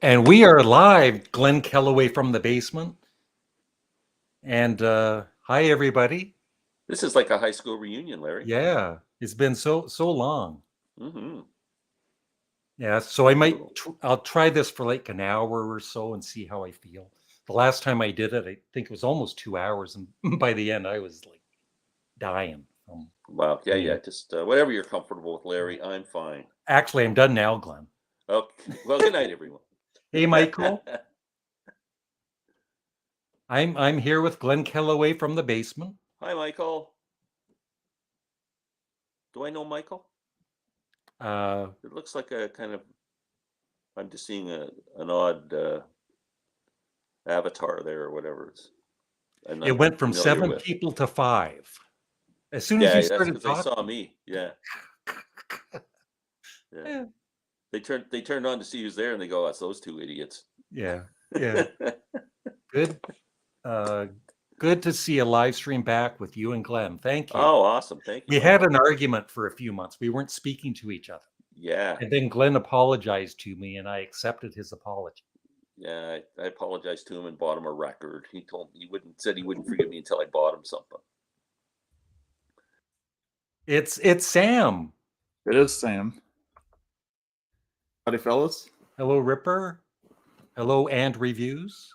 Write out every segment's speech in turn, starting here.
And we are live, Glenn Kellaway from the basement. And hi, everybody. This is like a high school reunion, Larry. Yeah, it's been so long. Mm-hmm. Yeah, so I'll try this for like an hour or so and see how I feel. The last time I did it, I think it was almost 2 hours, and by the end, I was like dying. Wow. Yeah. Just whatever you're comfortable with, Larry. I'm fine. Actually, I'm done now, Glenn. Okay. Well, good night, everyone. Hey, Michael. I'm here with Glenn Kellaway from the basement. Hi, Michael. Do I know Michael? It looks like a kind of. I'm just seeing an odd avatar there, or whatever. It went from 7 people to 5. As soon as you started talking, they saw me. Yeah. Yeah. They turned on to see who's there, and they go, "That's those two idiots." Yeah. Good. Good to see a live stream back with you and Glenn. Thank you. Oh, awesome. Thank you. We had an argument for a few months. We weren't speaking to each other. Yeah. And then Glenn apologized to me, and I accepted his apology. Yeah, I apologized to him and bought him a record. He told me he wouldn't forgive me until I bought him something. It's Sam. It is Sam. Howdy, fellas. Hello, Ripper. Hello, and reviews.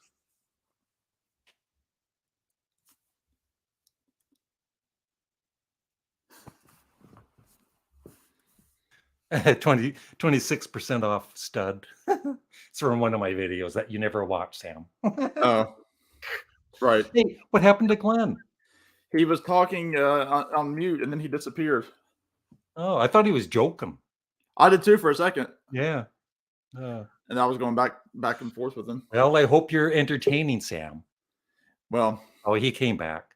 26% off stud. It's from one of my videos that you never watch, Sam. Oh, right. Hey, what happened to Glenn? He was talking on mute, and then he disappeared. Oh, I thought he was joking. I did too for a second. Yeah. And I was going back and forth with him. Well, I hope you're entertaining, Sam. Well. Oh, he came back.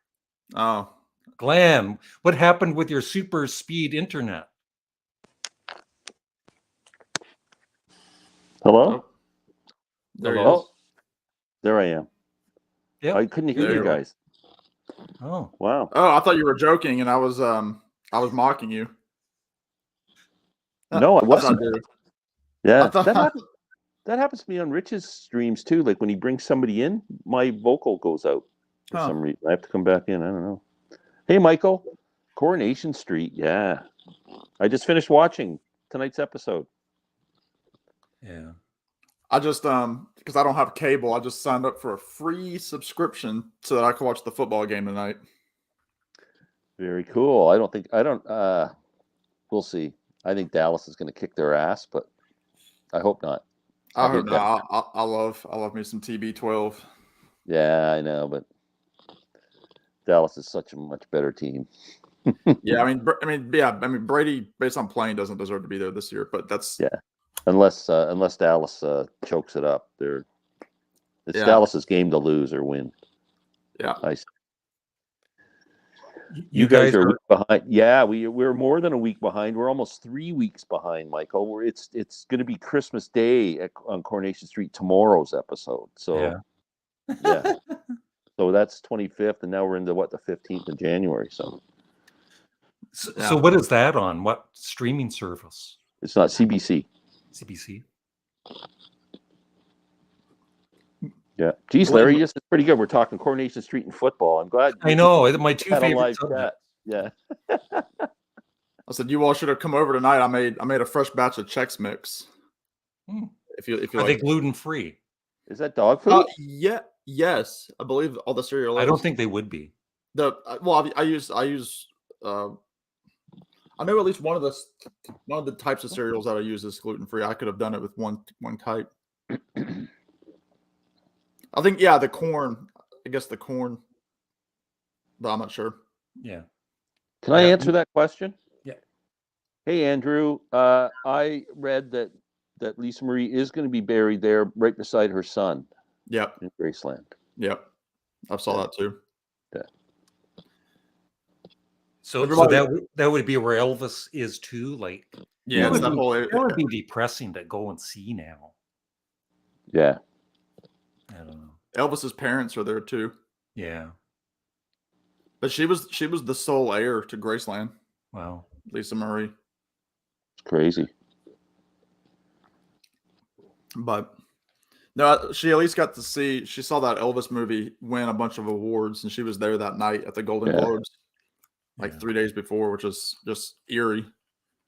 Oh. Glenn, what happened with your super speed internet? Hello? Oh. There Hello? he is. There I am. Yeah. I couldn't hear you guys. Oh. Wow. Oh, I thought you were joking, and I was mocking you. No, I wasn't. Yeah. That happens to me on Rich's streams too. Like when he brings somebody in, my vocal goes out for some reason. I have to come back in. I don't know. Hey, Michael. Coronation Street. Yeah. I just finished watching tonight's episode. Yeah. I just because I don't have cable, I just signed up for a free subscription so that I can watch the football game tonight. Very cool. We'll see. I think Dallas is going to kick their ass, but I hope not. I hope not. I love me some TB12. Yeah, I know, but Dallas is such a much better team. Yeah, I mean, Brady, based on playing, doesn't deserve to be there this year. But that's unless Dallas chokes it up. It's Dallas's game to lose or win. Yeah, nice. You guys are a week behind. Yeah, we're more than a week behind. We're almost 3 weeks behind, Michael. It's going to be Christmas Day on Coronation Street tomorrow's episode. So yeah. So that's 25th, and now we're into the 15th of January. So what is that on? What streaming service? It's not CBC. CBC. Yeah. Geez, Larry, this is pretty good. We're talking Coronation Street and football. I'm glad. I know. My two favorite subjects. Yeah. I said you all should have come over tonight. I made a fresh batch of Chex Mix. If you are they gluten free? Is that dog food? Yes. I believe all the cereal. I don't think they would be. I use. I know at least one of the types of cereals that I use is gluten free. I could have done it with one type. I think the corn. I guess the corn, but I'm not sure. Yeah. Can I answer that question? Yeah. Hey, Andrew. I read that Lisa Marie is going to be buried there, right beside her son. Yep. In Graceland. Yep. I saw that too. Yeah. So that would be where Elvis is too. Like, yeah, that would be depressing to go and see now. Yeah. I don't know. Elvis's parents are there too. Yeah. But she was the sole heir to Graceland. Wow. Lisa Marie. It's crazy. But No, she at least got to see. She saw that Elvis movie win a bunch of awards, and she was there that night at the Golden Globes, like 3 days before, which is just eerie.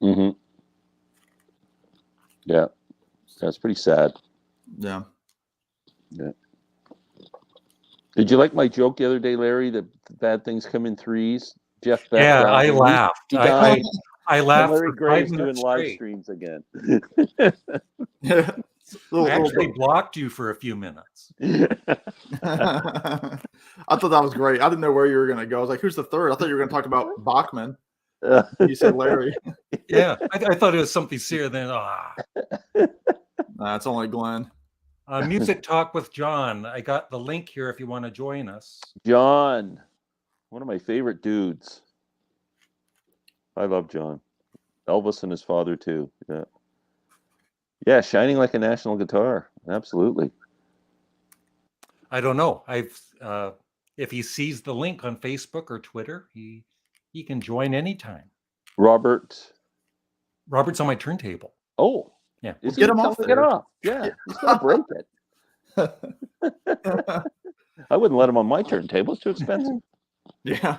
Mm-hmm. Yeah, that's pretty sad. Yeah. Yeah. Did you like my joke the other day, Larry? That bad things come in threes. Jeff Beck. Yeah, I laughed. He died. I laughed Larry for 5 Graves doing minutes live straight. streams again. Yeah. I actually blocked you for a few minutes. I thought that was great. I didn't know where you were going to go. I was like, who's the third? I thought you were going to talk about Bachman. You said Larry. Yeah, I thought it was something serious. Then, Nah, it's only Glenn. Music Talk with John. I got the link here if you want to join us. John, one of my favorite dudes. I love John. Elvis and his father too. Yeah. Yeah, shining like a national guitar. Absolutely. I don't know. If he sees the link on Facebook or Twitter, he can join anytime. Robert's on my turntable. Oh, yeah. Well, get him off. Get off. Yeah, he's gonna break it. I wouldn't let him on my turntable. It's too expensive. Yeah.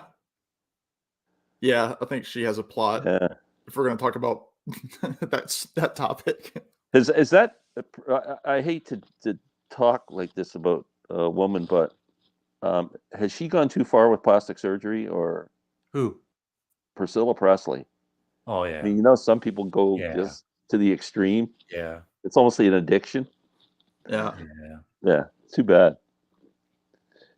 Yeah, I think she has a plot. Yeah. If we're going to talk about that topic. Is that? I hate to talk like this about a woman, but has she gone too far with plastic surgery, or who? Priscilla Presley. Oh yeah. I mean, some people go just to the extreme. Yeah. It's almost like an addiction. Yeah. Yeah. Too bad.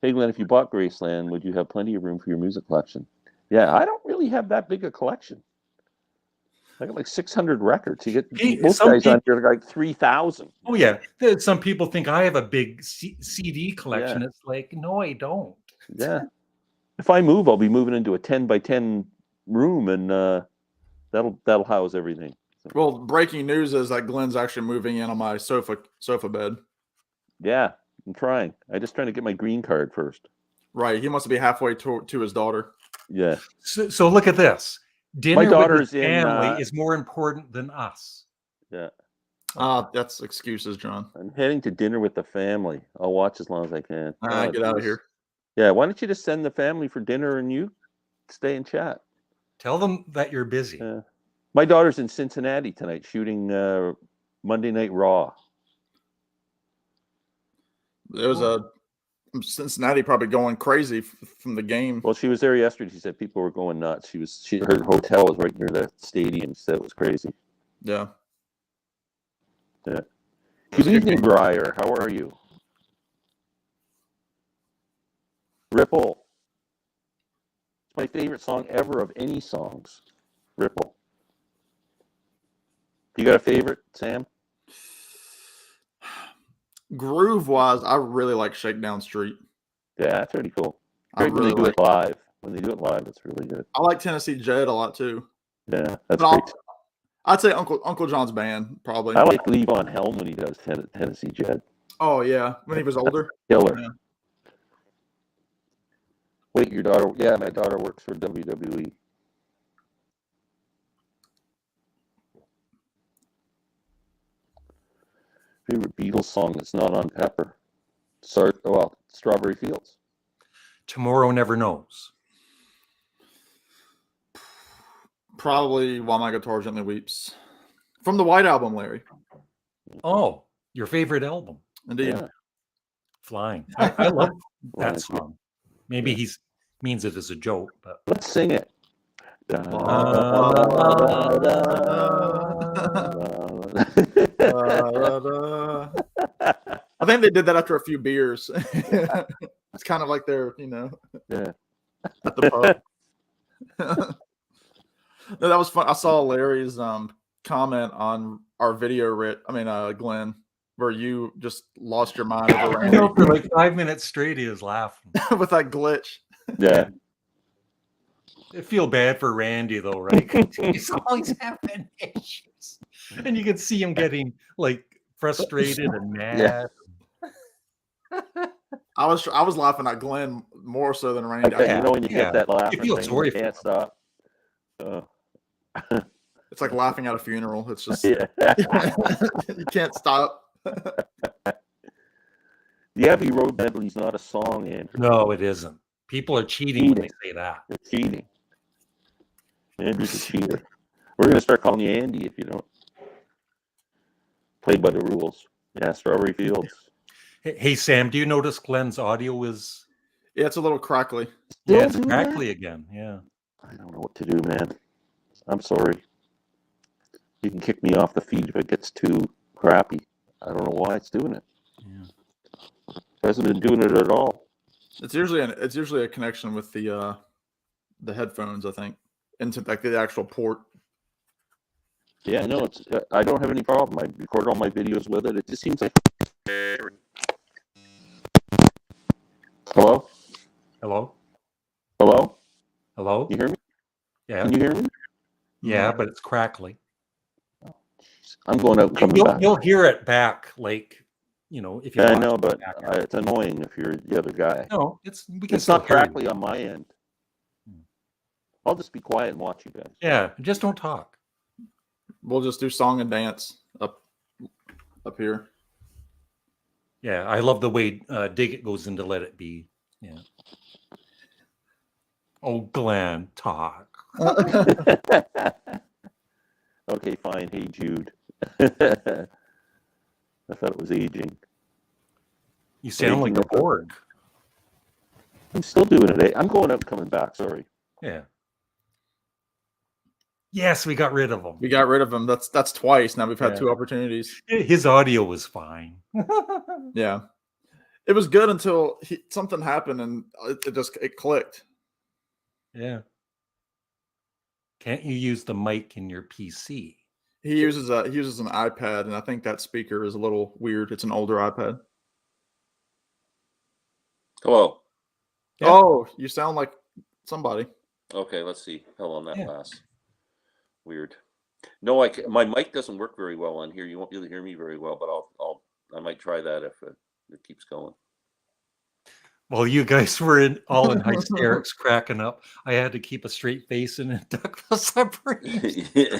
Hey Glenn, if you bought Graceland, would you have plenty of room for your music collection? Yeah, I don't really have that big a collection. I got like 600 records. You get most guys on here like 3,000. Oh yeah, some people think I have a big CD collection. It's like, no, I don't. Yeah. If I move, I'll be moving into a 10 by 10 room, and that'll house everything. So. Well, breaking news is that Glenn's actually moving in on my sofa bed. Yeah, I'm trying. I'm just trying to get my green card first. Right, he wants to be halfway to his daughter. Yeah. So look at this. Dinner my daughter's with his family is more important than us. Yeah. That's excuses, John. I'm heading to dinner with the family. I'll watch as long as I can. Get out of here. Yeah, why don't you just send the family for dinner and you stay and chat? Tell them that you're busy. My daughter's in Cincinnati tonight shooting Monday Night Raw. There was Cincinnati probably going crazy from the game. Well, she was there yesterday. She said people were going nuts. Her hotel was right near the stadium. She said it was crazy. Yeah. Yeah. Good evening, Briar. How are you? Ripple. It's my favorite song ever of any songs. Ripple. You got a favorite, Sam? Groove-wise, I really like Shakedown Street. Yeah, that's pretty cool. Great when they do it live. When they do it live, it's really good. I like Tennessee Jed a lot too. Yeah, that's great. I'd say Uncle John's Band, probably. I like Levon Helm when he does Tennessee Jed. Oh yeah, when he was older. Killer. Yeah. Wait, your daughter? Yeah, my daughter works for WWE. Favorite Beatles song that's not on Pepper? Strawberry Fields. Tomorrow Never Knows. Probably While My Guitar Gently Weeps. From the White Album, Larry. Oh, your favorite album. Indeed. Yeah. Flying. I love that song. Maybe he means it as a joke, but let's sing it. I think they did that after a few beers. It's kind of like they're, yeah, at the pub. No, that was fun. I saw Larry's comment on our video, Glenn, where you just lost your mind over I know for like 5 minutes straight he was laughing with that glitch. Yeah. I feel bad for Randy though, right? He's always having issues, and you can see him getting like frustrated and mad. Yeah. I was laughing at Glenn more so than Randy. When you get that laugh, you feel sorry you can't stop. It's like laughing at a funeral. It's just you you can't stop. The Abbey Road medley's not a song, Andrew. No, it isn't. People are cheating when they say that. They're cheating. Andrew's a cheater. We're going to start calling you Andy if you don't play by the rules. Yeah, Strawberry Fields. Hey, Sam, do you notice Glenn's audio is... Yeah, it's a little crackly. Yeah, it's crackly again. Yeah. I don't know what to do, man. I'm sorry. You can kick me off the feed if it gets too crappy. I don't know why it's doing it. Yeah. It hasn't been doing it at all. It's usually a connection with the headphones, I think, into like the actual port. Yeah, no, it's. I don't have any problem. I record all my videos with it. It just seems like. Hello? Hello? Hello? Hello? You hear me? Yeah. Can you hear me? Yeah, but it's crackly. I'm going out and coming back. You'll hear it back, like, you know, if you. Yeah, I know, but it's annoying if you're the other guy. No, it's not crackly on my end. I'll just be quiet and watch you guys. Yeah, just don't talk. We'll just do song and dance up here. Yeah, I love the way Dig It goes into Let It Be. Yeah. Oh, Glenn, talk. Okay, fine. Hey, Jude. I thought it was aging. You sound like a Borg. I'm still doing it. I'm going out and coming back. Sorry. Yeah. Yes, we got rid of him. We got rid of him. That's twice now. We've had 2 opportunities. His audio was fine. Yeah, it was good until something happened and it clicked. Yeah. Can't you use the mic in your PC? He uses an iPad, and I think that speaker is a little weird. It's an older iPad. Hello. Yeah. Oh, you sound like somebody. Okay, let's see how long that lasts. Weird. No, my mic doesn't work very well on here. You won't really hear me very well, but I might try that if it keeps going. Well, you guys were all in hysterics, cracking up. I had to keep a straight face and duck the separate.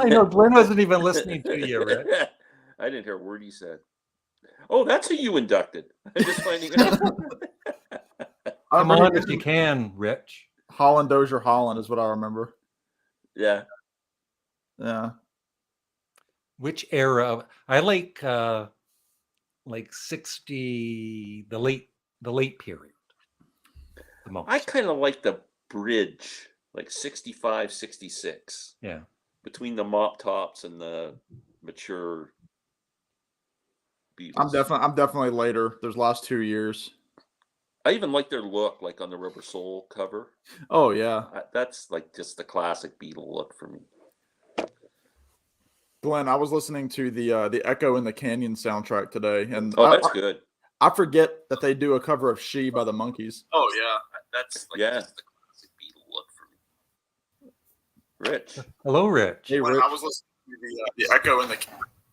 I know Glenn wasn't even listening to you, Rick. I didn't hear a word he said. Oh, that's who you inducted. I'm just finding out. Come on if you can, Rich. Holland Dozier Holland is what I remember. Yeah. Yeah. Which era? I like 60, the late period. The most. I kind of like the bridge, like 65, 66. Yeah. Between the mop tops and the mature Beatles. I'm definitely later. There's last 2 years. I even like their look, like on the Rubber Soul cover. Oh yeah. That's like just the classic Beatle look for me. Glenn, I was listening to the Echo in the Canyon soundtrack today, and that's good. I forget that they do a cover of "She" by the Monkees. Oh yeah, that's like just the classic Beatle look for me. Rich, hello, Rich. Hey, Rich. I was listening to the Echo in the.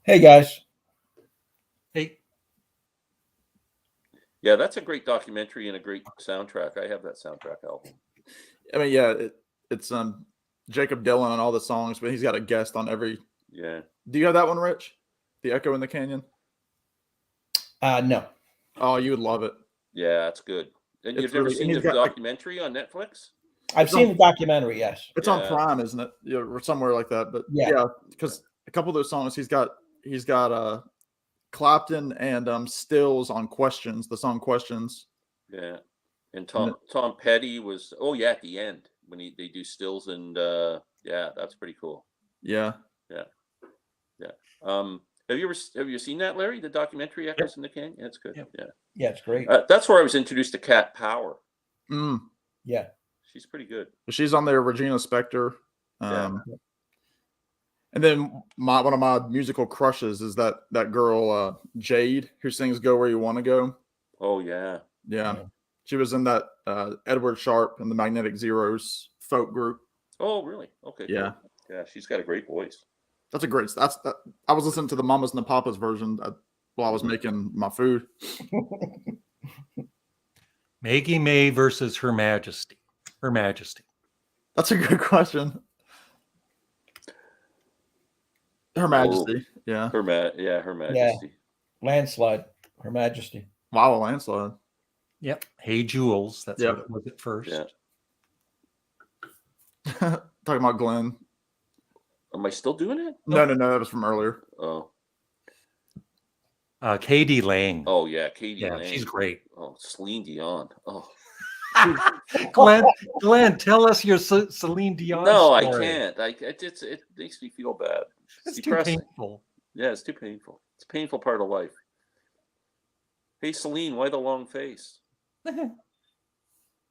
Hey guys. Hey. Yeah, that's a great documentary and a great soundtrack. I have that soundtrack album. I mean, yeah, it's Jacob Dylan on all the songs, but he's got a guest on every. Yeah. Do you have that one, Rich? The Echo in the Canyon? No. Oh, you would love it. Yeah, that's good. And you've never seen the documentary on Netflix? I've seen the documentary, yes. It's on Prime, isn't it? Yeah, or somewhere like that. But yeah, because a couple of those songs he's got Clapton and Stills on Questions, the song Questions. Yeah. And Tom Petty was at the end when they do Stills and that's pretty cool. Yeah. Yeah. Yeah. Have you seen that, Larry? The documentary Echoes in the Canyon? That's good. Yep. Yeah. Yeah, it's great. That's where I was introduced to Cat Power. Yeah. She's pretty good. She's on there, Regina Spektor. And then one of my musical crushes is that girl Jade, who sings "Go Where You Want to Go." Oh yeah. Yeah. She was in that Edward Sharpe and the Magnetic Zeros folk group. Oh really? Okay. Yeah. Cool. Yeah, she's got a great voice. That's a great. I was listening to the Mamas and the Papas version while I was making my food. Maggie May versus Her Majesty. Her Majesty. That's a good question. Her Majesty. Yeah. Her Majesty. Yeah. Landslide. Her Majesty. Wow, a landslide. Yep. Hey Jules. That's Yep. what it was at first. Yeah. Talking about Glenn. Am I still doing it? No, that was from earlier. Oh. Katie Lang. Oh yeah, Katie Lang. She's great. Oh, Celine Dion. Oh. Glenn, tell us your Celine Dion No, story. I can't. It makes me feel bad. It's depressing. too painful. Yeah, it's too painful. It's a painful part of life. Hey, Celine, why the long face?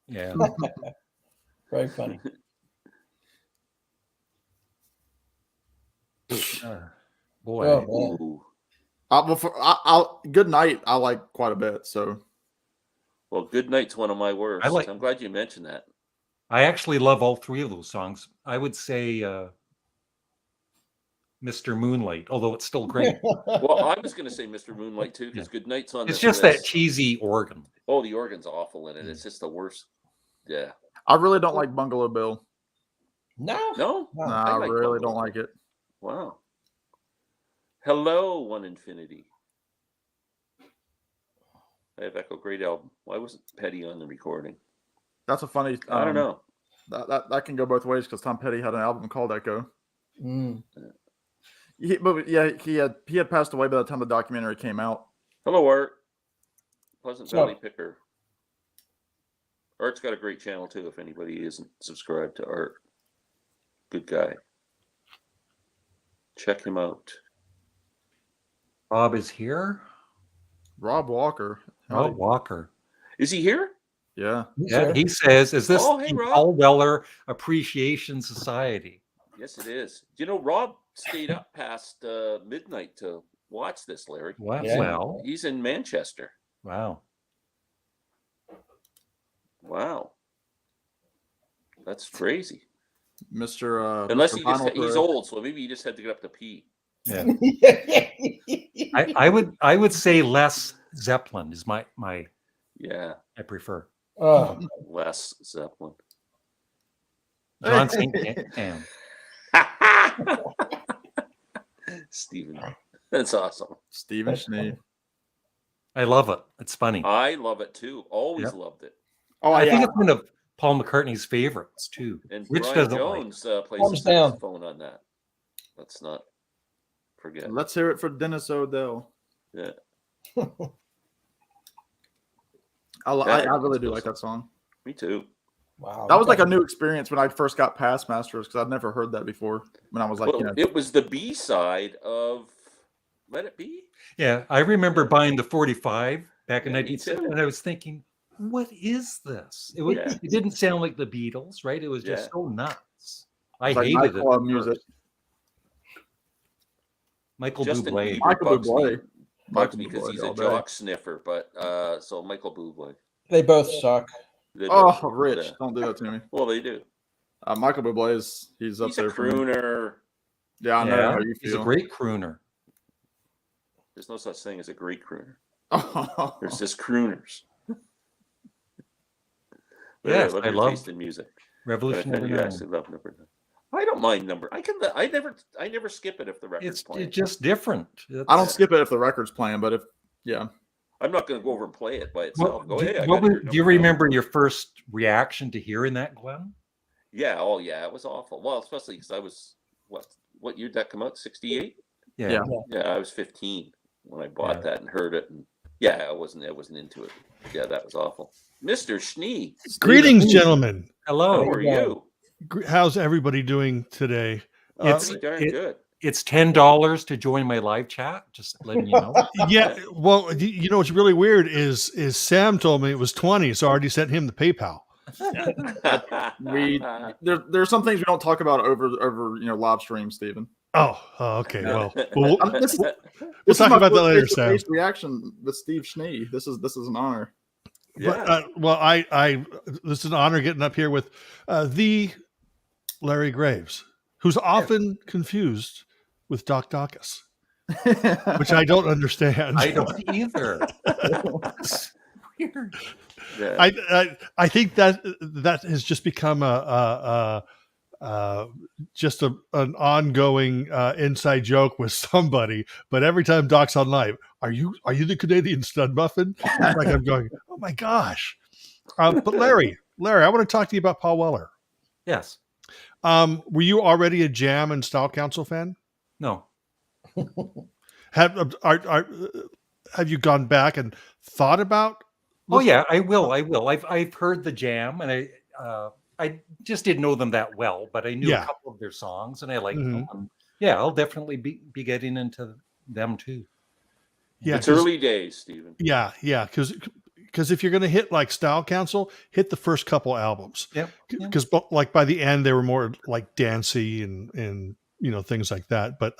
Yeah. Very funny. Boy. Oh, Ooh. Good Night, I like quite a bit. So, well, Good Night's one of my worst. I'm glad you mentioned that. I actually love all three of those songs. I would say Mr. Moonlight, although it's still great. Well, I was going to say Mr. Moonlight too, because Good Night's on. It's just that cheesy organ. Oh, the organ's awful in it. It's just the worst. Yeah. I really don't like Bungalow Bill. No. I really don't like it. Wow. Hello, One Infinity. I have Echo, great album. Why wasn't Petty on the recording? That's a funny. I don't know. That can go both ways because Tom Petty had an album called Echo. Mm. He had passed away by the time the documentary came out. Hello, Art. Pleasant Valley Picker. Art's got a great channel too. If anybody isn't subscribed to Art, good guy. Check him out. Rob is here. Rob Walker. Rob Walker. Is he here? Yeah. Yeah. He says, "Is this hey, Paul Weller Appreciation Society?" Yes, it is. You know, Rob stayed up past midnight to watch this, Larry. Wow. Yeah. Well, he's in Manchester. Wow. Wow. That's crazy. Mr. Unless Mr. he's old, so maybe he just had to get up to pee. Yeah. I would say Les Zeppelin is my yeah. I prefer. Les Zeppelin. John St. Anne. Stephen. That's awesome. Stephen Schnee. I love it. It's funny. I love it too. Always loved it. Oh, I think it's one of Paul McCartney's favorites too. And Rich Brian doesn't Jones like. plays the saxophone on that. Let's not forget. Let's hear it for Dennis O'Dell. Yeah. I really do like that song. Me too. Wow. That was like a new experience when I first got past Masters because I'd never heard that before. When I was like, it was the B side of Let It Be. Yeah, I remember buying the 45 back in 1970, and I was thinking, what is this? It didn't sound like the Beatles, right? It was just so nuts. I hated it. Music. Michael Bublé. Michael Bublé. Because he's a jock sniffer, but so Michael Bublé. They both suck. Rich, don't do that to me. Well, they do. Michael Bublé he's up there. He's a crooner. Yeah, I know how you feel. He's a great crooner. There's no such thing as a great crooner. There's just crooners. Yes, I love taste in music. Revolution Number 9. Actually love number 9. I don't mind number. I never skip it if the record's playing. It's just different. I don't skip it if the record's playing, but I'm not going to go over and play it by itself. Do you remember your first reaction to hearing that, Glenn? Yeah. Oh, yeah. It was awful. Well, especially because I was what year did that come out? 68. Yeah. I was 15 when I bought that and heard it, and I wasn't into it. Yeah, that was awful. Mr. Schnee. Greetings, gentlemen. Hello. How are you? How's everybody doing today? It's darn good. It's $10 to join my live chat. Just letting you know. Yeah. Well, you know what's really weird is Sam told me it was 20, so I already sent him the PayPal. There's some things we don't talk about over live stream, Stephen. Oh, okay. Well, we'll this talk about that later, Sam. Reaction with Steve Schnee. This is an honor. Yeah. I this is an honor getting up here with the Larry Graves, who's often confused with Doc Dacus, which I don't understand. I don't either. It's weird. Yeah. I think that has just become a just an ongoing inside joke with somebody. But every time Doc's on live, are you the Canadian Studmuffin? Like I'm going, oh my gosh. But Larry, I want to talk to you about Paul Weller. Yes. Were you already a Jam and Style Council fan? No. Have you gone back and thought about? Oh yeah, I will. I've heard the Jam, and I just didn't know them that well, but I knew a couple of their songs, and I liked them. And yeah, I'll definitely be getting into them too. Yeah, it's early days, Stephen. Yeah, because if you're going to hit like Style Council, hit the first couple albums. Yeah. Because like by the end, they were more like dancey and things like that. But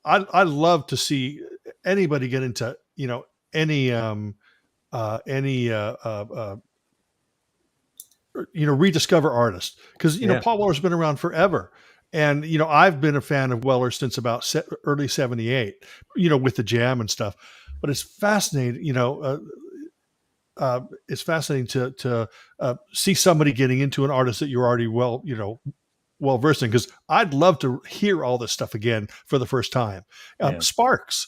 I love to see anybody get into any rediscover artists, because Paul Weller's been around forever. And I've been a fan of Weller since about early '78, with the Jam and stuff. But it's fascinating, it's fascinating to see somebody getting into an artist that you're already well versed in. Because I'd love to hear all this stuff again for the first time. Sparks,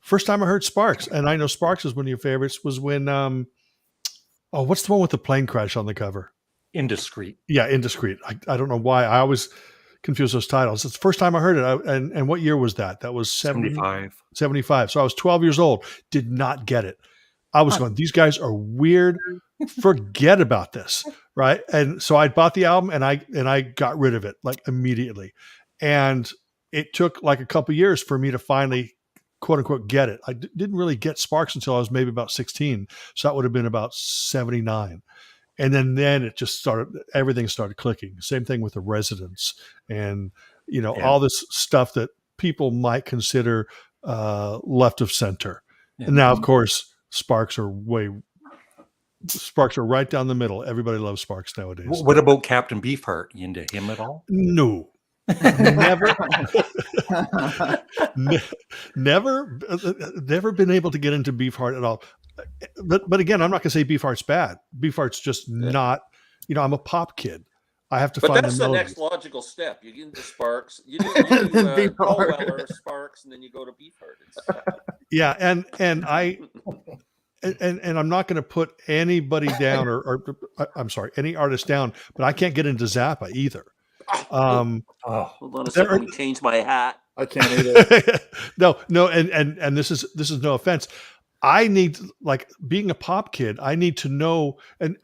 first time I heard Sparks, and I know Sparks is one of your favorites, was when what's the one with the plane crash on the cover? Indiscreet. Yeah, Indiscreet. I don't know why I always confuse those titles. It's the first time I heard it. And what year was that? That was 75. 75. So I was 12 years old. Did not get it. I was going, these guys are weird. Forget about this. Right. And so I bought the album and I got rid of it like immediately. And it took like a couple years for me to finally, quote unquote, get it. I didn't really get Sparks until I was maybe about 16. So that would have been about 79. And then it just everything started clicking. Same thing with the Residents and, all this stuff that people might consider left of center. Yeah. And now, of course, Sparks are right down the middle. Everybody loves Sparks nowadays. What about Captain Beefheart? You into him at all? No. never been able to get into Beefheart at all. But again, I'm not going to say Beefheart's bad. Beefheart's just not, I'm a pop kid. I have to find that's the next logical step. You get into Sparks, you do Paul Weller, Sparks, and then you go to Beefheart. Yeah, and I'm not going to put anybody down or I'm sorry, any artist down, but I can't get into Zappa either. Hold on a second, let me change my hat. I can't either. No, and this is no offense. I need, like, being a pop kid, I need to know, and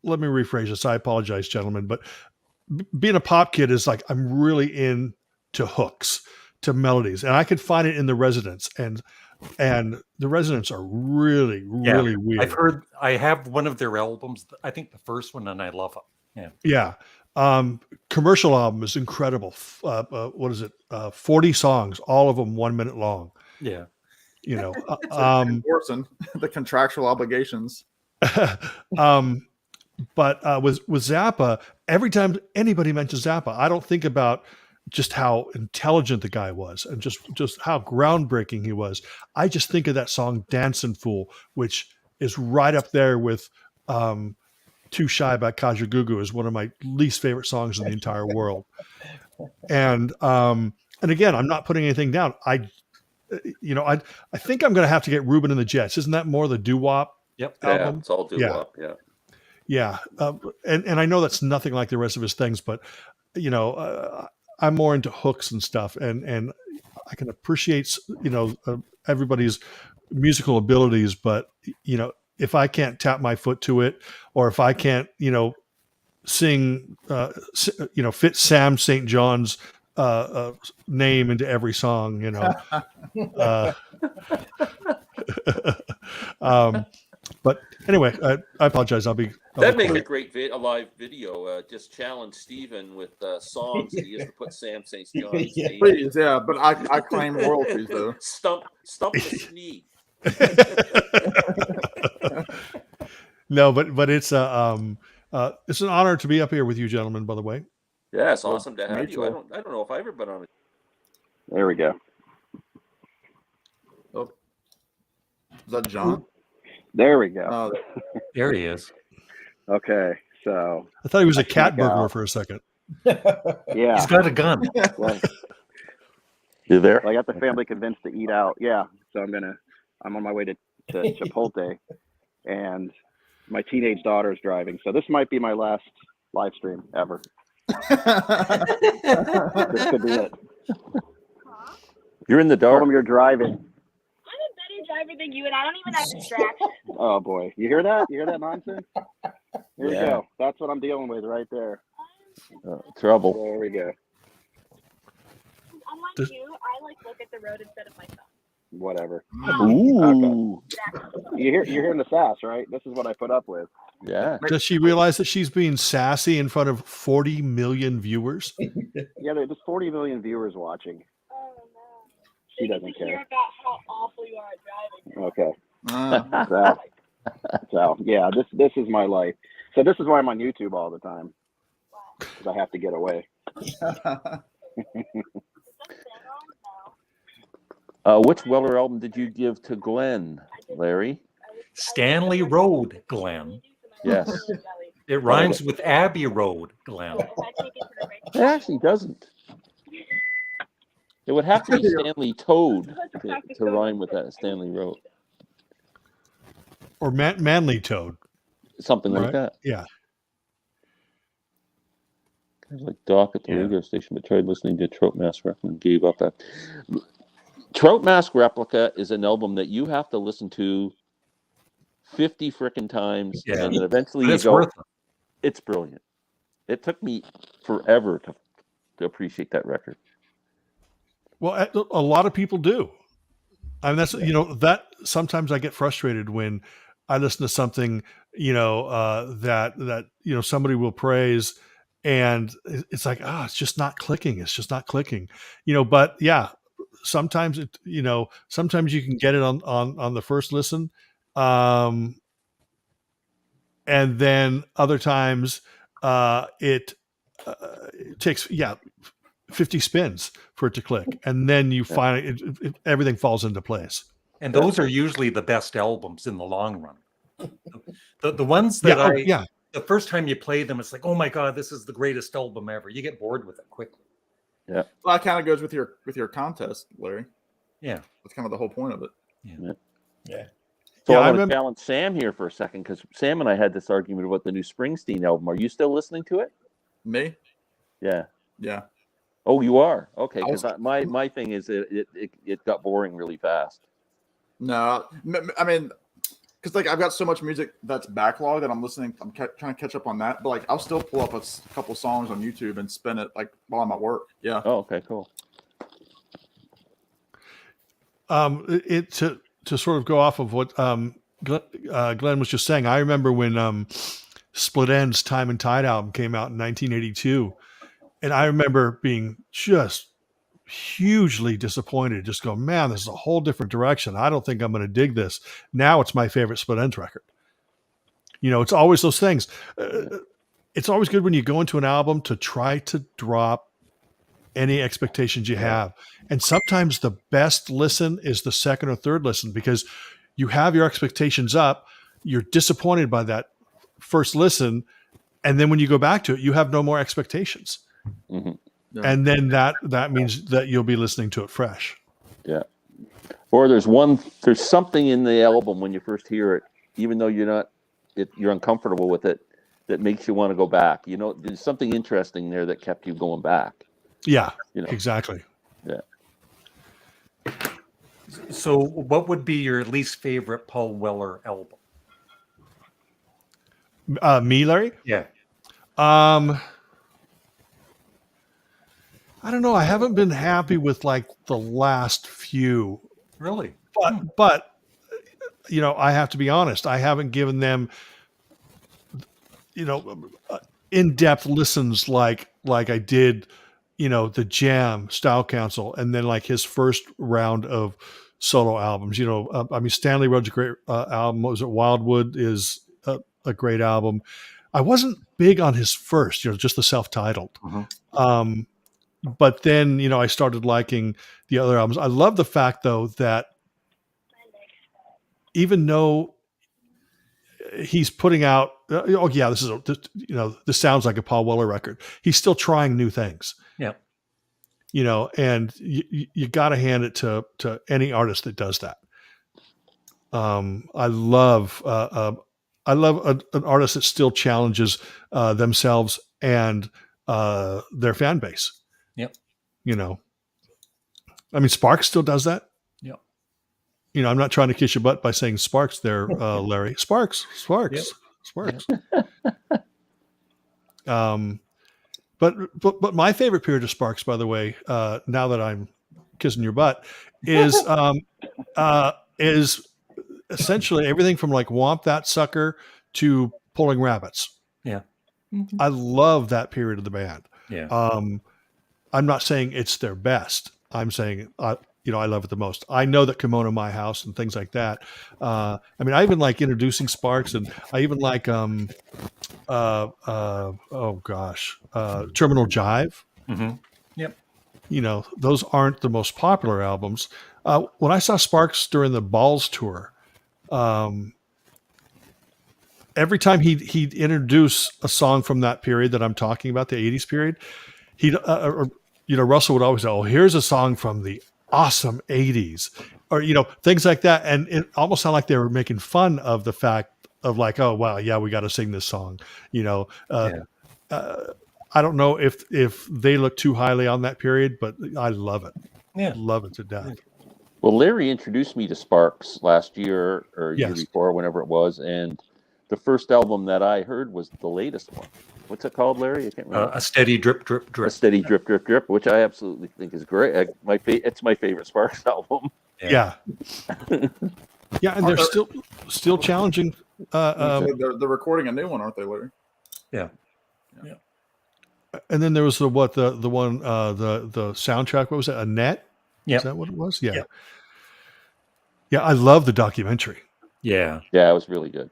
let me rephrase this. I apologize, gentlemen, but being a pop kid is like, I'm really into hooks, to melodies, and I could find it in the Residents, and the Residents are really weird. I have one of their albums, I think the first one, and I love it. Yeah. Commercial album is incredible. What is it? 40 songs, all of them 1 minute long. Yeah. Enforcing the contractual obligations. But with Zappa, every time anybody mentions Zappa, I don't think about just how intelligent the guy was and just how groundbreaking he was. I just think of that song "Dancin' Fool," which is right up there with "Too Shy" by Kajagoogoo, is one of my least favorite songs in the entire world. And again, I'm not putting anything down. I think I'm going to have to get Ruben and the Jets. Isn't that more the doo-wop? Yep. Album? Yeah, it's all doo-wop. Yeah. And I know that's nothing like the rest of his things, but I'm more into hooks and stuff, and I can appreciate everybody's musical abilities, but if I can't tap my foot to it, or if I can't sing fit Sam St. John's name into every song, but anyway, I apologize. That'd make a great live video. Just challenge Stephen with songs that he has to put Sam St. John's name. Please, yeah, but I claim royalties though. Stump the Snee. No, but it's an honor to be up here with you gentlemen, by the way. Yeah, it's awesome to have you. I don't know if I've ever been on it. There we go. Oh, is that John? There we go. Oh, there he is. Okay, So I thought he was a I cat snuck burglar out. for a second. Yeah. He's got a gun. Well, You there? I got the family convinced to eat out. Yeah. So I'm on my way to Chipotle, and my teenage daughter is driving. So this might be my last live stream ever. This could be it. You're in the Tell dark. them you're driving. I'm a better driver than you, and I don't even have distractions. Oh boy, you hear that? You hear that nonsense? Here we Yeah. go. That's what I'm dealing with right there. Trouble. There we go. Unlike Does- you, I look at the road instead of my phone. Whatever. Ooh. You're hearing the sass, right? This is what I put up with. Yeah. Does she realize that she's being sassy in front of 40 million viewers? Yeah, there's 40 million viewers watching. Oh no. She They get doesn't to hear care. about how awful you are at driving. Okay. So yeah, this is my life. So this is why I'm on YouTube all the time, because I have to get away. Is that thing on? No. Which Weller album did you give to Glenn, Larry? Stanley Road, Glenn. Yes. It rhymes with Abbey Road, Glenn. If I take it to the race, It actually doesn't. It would have to be Stanley Toad to rhyme with that Stanley Road. Or Manly Toad? Something like Right. that. Yeah. Kind of like Doc at the radio station, but tried listening to Trout Mask Replica and gave up that. Trout Mask Replica is an album that you have to listen to 50 frickin' times, Yeah. and then eventually But you it's go, worth it. it's brilliant. It took me forever to appreciate that record. Well, a lot of people do. I mean, that's, that sometimes I get frustrated when I listen to something, that somebody will praise, and it's like, it's just not clicking. It's just not clicking, but yeah, sometimes sometimes you can get it on the first listen. And then other times, it takes, 50 spins for it to click, and then you find everything falls into place. And those are usually the best albums in the long run. The ones that the first time you play them, it's like, oh my God, this is the greatest album ever. You get bored with it quickly. Yeah. Well, that kind of goes with your contest, Larry. Yeah. That's kind of the whole point of it. Yeah. So Yeah, I I want to remember- challenge Sam here for a second, because Sam and I had this argument about the new Springsteen album. Are you still listening to it? Me? Yeah. Yeah. Oh, you are? Okay, I because was- my thing is it got boring really fast. No, I mean, because I've got so much music that's backlogged that I'm listening. I'm trying to catch up on that, but I'll still pull up a couple songs on YouTube and spin it while I'm at work. Yeah. Oh, okay, cool. To sort of go off of what Glenn was just saying, I remember when Split End's Time and Tide album came out in 1982, and I remember being just hugely disappointed, just going, man, this is a whole different direction. I don't think I'm going to dig this. Now it's my favorite Split Ends record. It's always those things. It's always good when you go into an album to try to drop any expectations you have. And sometimes the best listen is the second or third listen, because you have your expectations up, you're disappointed by that first listen, and then when you go back to it, you have no more expectations. Mm-hmm. Yeah. And then that means that you'll be listening to it fresh. Yeah. Or there's something in the album when you first hear it, even though you're uncomfortable with it, that makes you want to go back. There's something interesting there that kept you going back. Yeah, You know. exactly. Yeah. So what would be your least favorite Paul Weller album? Me, Larry? Yeah. I don't know. I haven't been happy with the last few, Really? but I have to be honest. I haven't given them, in-depth listens like I did, the Jam, Style Council, and then his first round of solo albums. Stanley Rhodes' great album. What was it? Wildwood is a great album. I wasn't big on his first, just the self-titled. Mhm. But then, I started liking the other albums. I love the fact, though, that even though he's putting out oh yeah, this sounds like a Paul Weller record. He's still trying new things. Yeah. And you got to hand it to any artist that does that. I love an artist that still challenges themselves and their fan base. Yep. I mean, Sparks still does that. Yep. I'm not trying to kiss your butt by saying Sparks there, Larry. Sparks. Yep. Sparks. But my favorite period of Sparks, by the way, now that I'm kissing your butt, is essentially everything from like Womp That Sucker to Pulling Rabbits. Yeah. I love that period of the band. Yeah. I'm not saying it's their best. I'm saying I love it the most. I know that Kimono My House and things like that. I mean, I even like Introducing Sparks, and I even like Terminal Jive. Mm-hmm. Yep. Those aren't the most popular albums. When I saw Sparks during the Balls tour, every time he'd introduce a song from that period that I'm talking about, the 80s period, Russell would always say, "Oh, here's a song from the awesome 80s," or things like that, and it almost sounded like they were making fun of the fact of like, "Oh wow, yeah, we got to sing this song." I don't know if they look too highly on that period, but I love it. Yeah, love it to death. Well, Larry introduced me to Sparks last year or year Yes. before, whenever it was, and the first album that I heard was the latest one. What's it called, Larry? I can't remember. A Steady Drip, Drip, A Drip. Steady Drip, Drip, Drip, which I absolutely think is great. It's my favorite Sparks album. Yeah. Yeah, and they're still challenging. They're recording a new one, aren't they, Larry? Yeah. And then there was the one the soundtrack. What was it? Annette? Yeah. Is that what it was? Yeah. Yep. Yeah, I love the documentary. Yeah. Yeah, it was really good.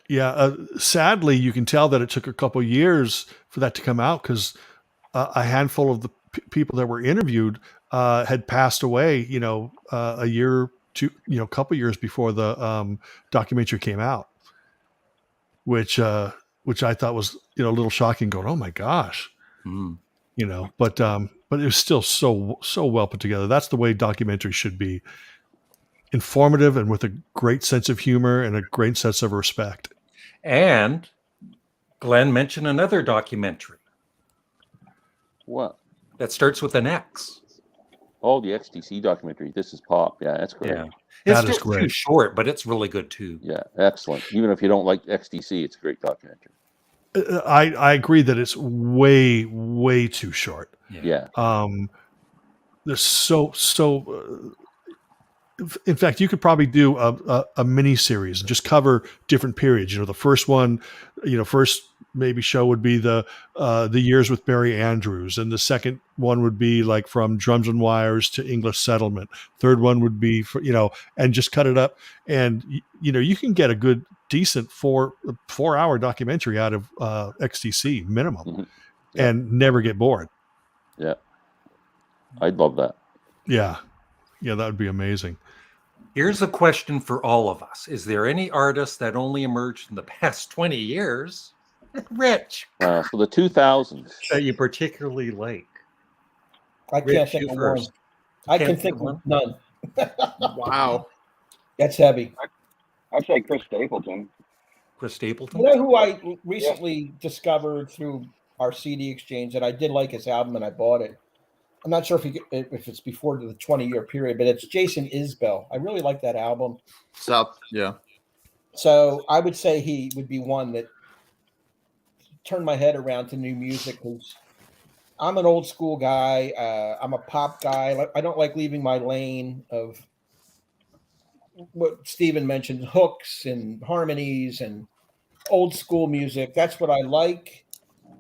Yeah. Sadly, you can tell that it took a couple years for that to come out because a handful of the people that were interviewed had passed away. A year, a couple years before the documentary came out, which I thought was a little shocking. Going, oh my gosh, but it was still so well put together. That's the way documentaries should be: informative and with a great sense of humor and a great sense of respect. And Glenn mentioned another documentary. What? That starts with an X. Oh, the XTC documentary. This is Pop. Yeah, that's great. Yeah. It's That is just great. too short, but it's really good too. Yeah, excellent. Even if you don't like XTC, it's a great documentary. I agree that it's way too short. Yeah. There's so in fact, you could probably do a mini series and just cover different periods. The first one, first maybe show would be the years with Barry Andrews, and the second one would be like from Drums and Wires to English Settlement. Third one would be for and just cut it up, and you can get a good, decent 4-hour documentary out of XTC minimum, Mm-hmm. Yeah. and never get bored. Yeah, I'd love that. Yeah, that would be amazing. Here's a question for all of us. Is there any artist that only emerged in the past 20 years, Rich, So the 2000s. that you particularly like? I Rich, can't think you of first. one. I Can't can think of none. Wow. That's heavy. I'd say Chris Stapleton. Chris Stapleton? You know who I recently discovered through our CD exchange, and I did like his album and I bought it. I'm not sure if it's before the 20-year period, but it's Jason Isbell. I really like that album. Yeah. So I would say he would be one that turned my head around to new music because I'm an old school guy. I'm a pop guy. I don't like leaving my lane of what Stephen mentioned, hooks and harmonies and old school music. That's what I like.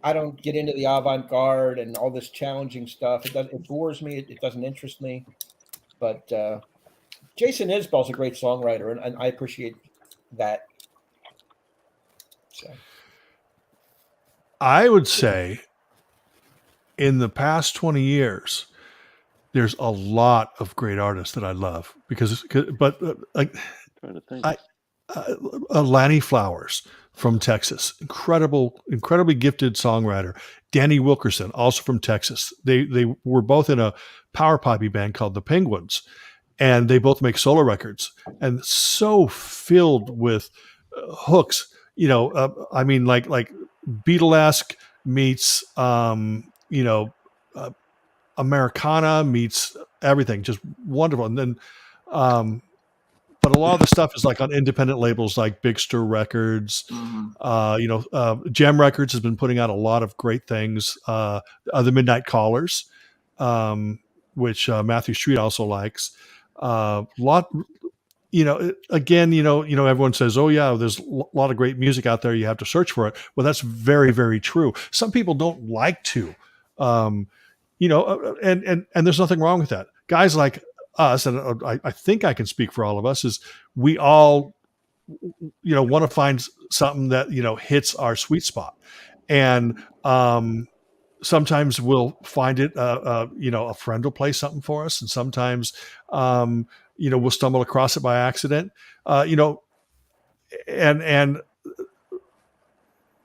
I don't get into the avant-garde and all this challenging stuff. It bores me. It doesn't interest me. But Jason Isbell's a great songwriter, and I appreciate that. So. I would say in the past 20 years, there's a lot of great artists that I love trying to think. Lanny Flowers from Texas, incredibly gifted songwriter. Danny Wilkerson, also from Texas. They were both in a power poppy band called the Penguins, and they both make solo records, and so filled with hooks. I mean, like Beatlesque meets Americana meets everything, just wonderful. And then but a lot of the stuff is like on independent labels like Big Stir Records. Gem Records has been putting out a lot of great things. The Midnight Callers, which Matthew Street also likes. Lot, everyone says, "Oh yeah, there's a lot of great music out there. You have to search for it." Well, that's very, very true. Some people don't like to, and there's nothing wrong with that. Guys like us, and I think I can speak for all of us, is we all, want to find something that, hits our sweet spot. And sometimes we'll find it, a friend will play something for us. And sometimes, we'll stumble across it by accident, and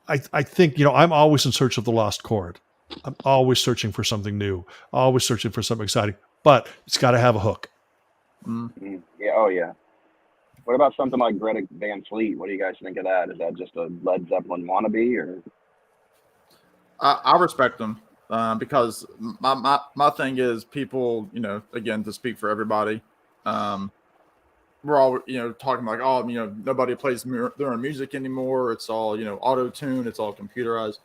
I think, I'm always in search of the lost chord. I'm always searching for something new, always searching for something exciting, but it's got to have a hook. Mm-hmm. Yeah. Oh yeah. What about something like Greta Van Fleet? What do you guys think of that? Is that just a Led Zeppelin wannabe, or? I respect them because my thing is people, again, to speak for everybody, we're all, talking like, oh, nobody plays their own music anymore. It's all, auto-tune. It's all computerized.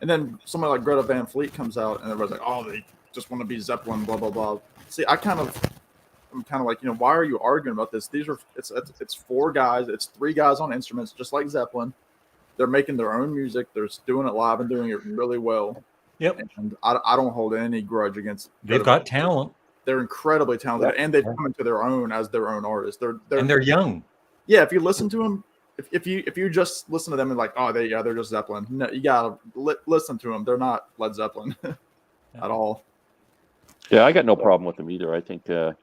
And then somebody like Greta Van Fleet comes out and everybody's like, oh, they just want to be Zeppelin, blah, blah, blah. See, I'm kind of like, why are you arguing about this? It's four guys. It's three guys on instruments, just like Zeppelin. They're making their own music. They're doing it live and doing it really well. Yep. And I don't hold any grudge against. They've got talent. They're incredibly talented, and they've come into their own as their own artists. They're young. Yeah, if you listen to them, if you just listen to them and like, oh, they're just Zeppelin. No, you gotta listen to them. They're not Led Zeppelin at all. Yeah, I got no problem with them either. I think, I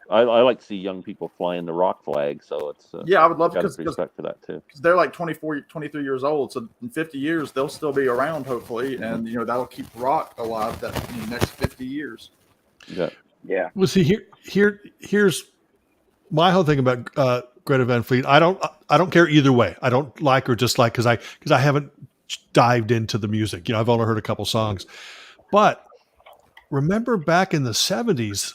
like to see young people flying the rock flag. So it's I would love to respect for that too. Because they're like 24, 23 years old. So in 50 years, they'll still be around, hopefully, and that'll keep rock alive that in the next 50 years. Yeah. Yeah. Well, see, here's my whole thing about Greta Van Fleet. I don't care either way. I don't like or dislike because I haven't dived into the music. I've only heard a couple songs, but remember back in the 70s,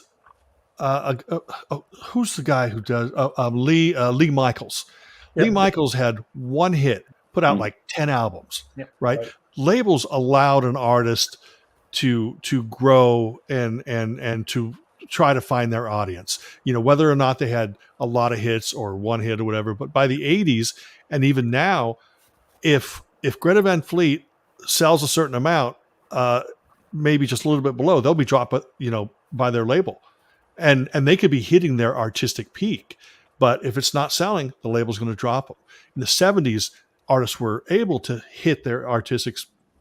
who's the guy who does Lee Michaels? Yep. Lee Michaels had one hit, put out like 10 albums, right? Labels allowed an artist to grow and to try to find their audience, whether or not they had a lot of hits or one hit or whatever. But by the 80s and even now, if Greta Van Fleet sells a certain amount, maybe just a little bit below, they'll be dropped, by their label, and they could be hitting their artistic peak. But if it's not selling, the label's going to drop them. In the 70s, artists were able to hit their artistic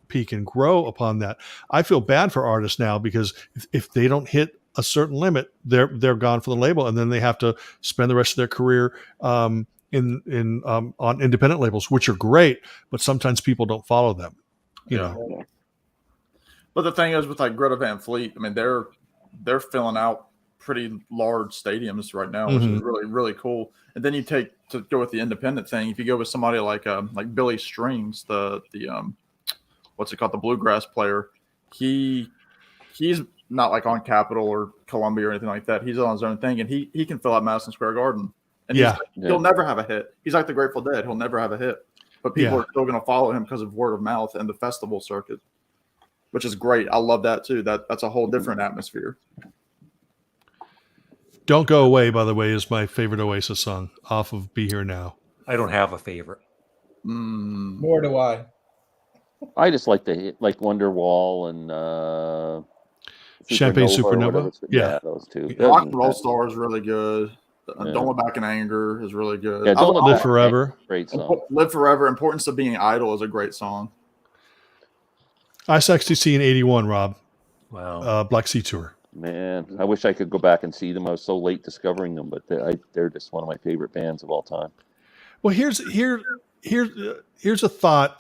peak and grow upon that. I feel bad for artists now because if they don't hit a certain limit, they're gone from the label, and then they have to spend the rest of their career on independent labels, which are great, but sometimes people don't follow them. But the thing is, with like Greta Van Fleet, I mean, they're filling out pretty large stadiums right now, which is really, really cool. And then you take to go with the independent thing. If you go with somebody like Billy Strings, the what's it called, the bluegrass player, he's not like on Capitol or Columbia or anything like that. He's on his own thing, and he can fill out Madison Square Garden. And he'll never have a hit. He's like the Grateful Dead. He'll never have a hit. But people are still going to follow him because of word of mouth and the festival circuit, which is great. I love that too. That's a whole different atmosphere. Don't Go Away, by the way, is my favorite Oasis song off of Be Here Now. I don't have a favorite. Nor do I. I just like like Wonderwall and Champagne Supernova. Yeah, those two. Rock and Roll Star is really good. Don't Look Back in Anger is really good. Yeah, Don't Live Forever. Great song. Live Forever. Importance of Being Idle is a great song. ISXTC in 81, Rob. Wow. Black Sea Tour. Man, I wish I could go back and see them. I was so late discovering them, but they're just one of my favorite bands of all time. Well, here's a thought.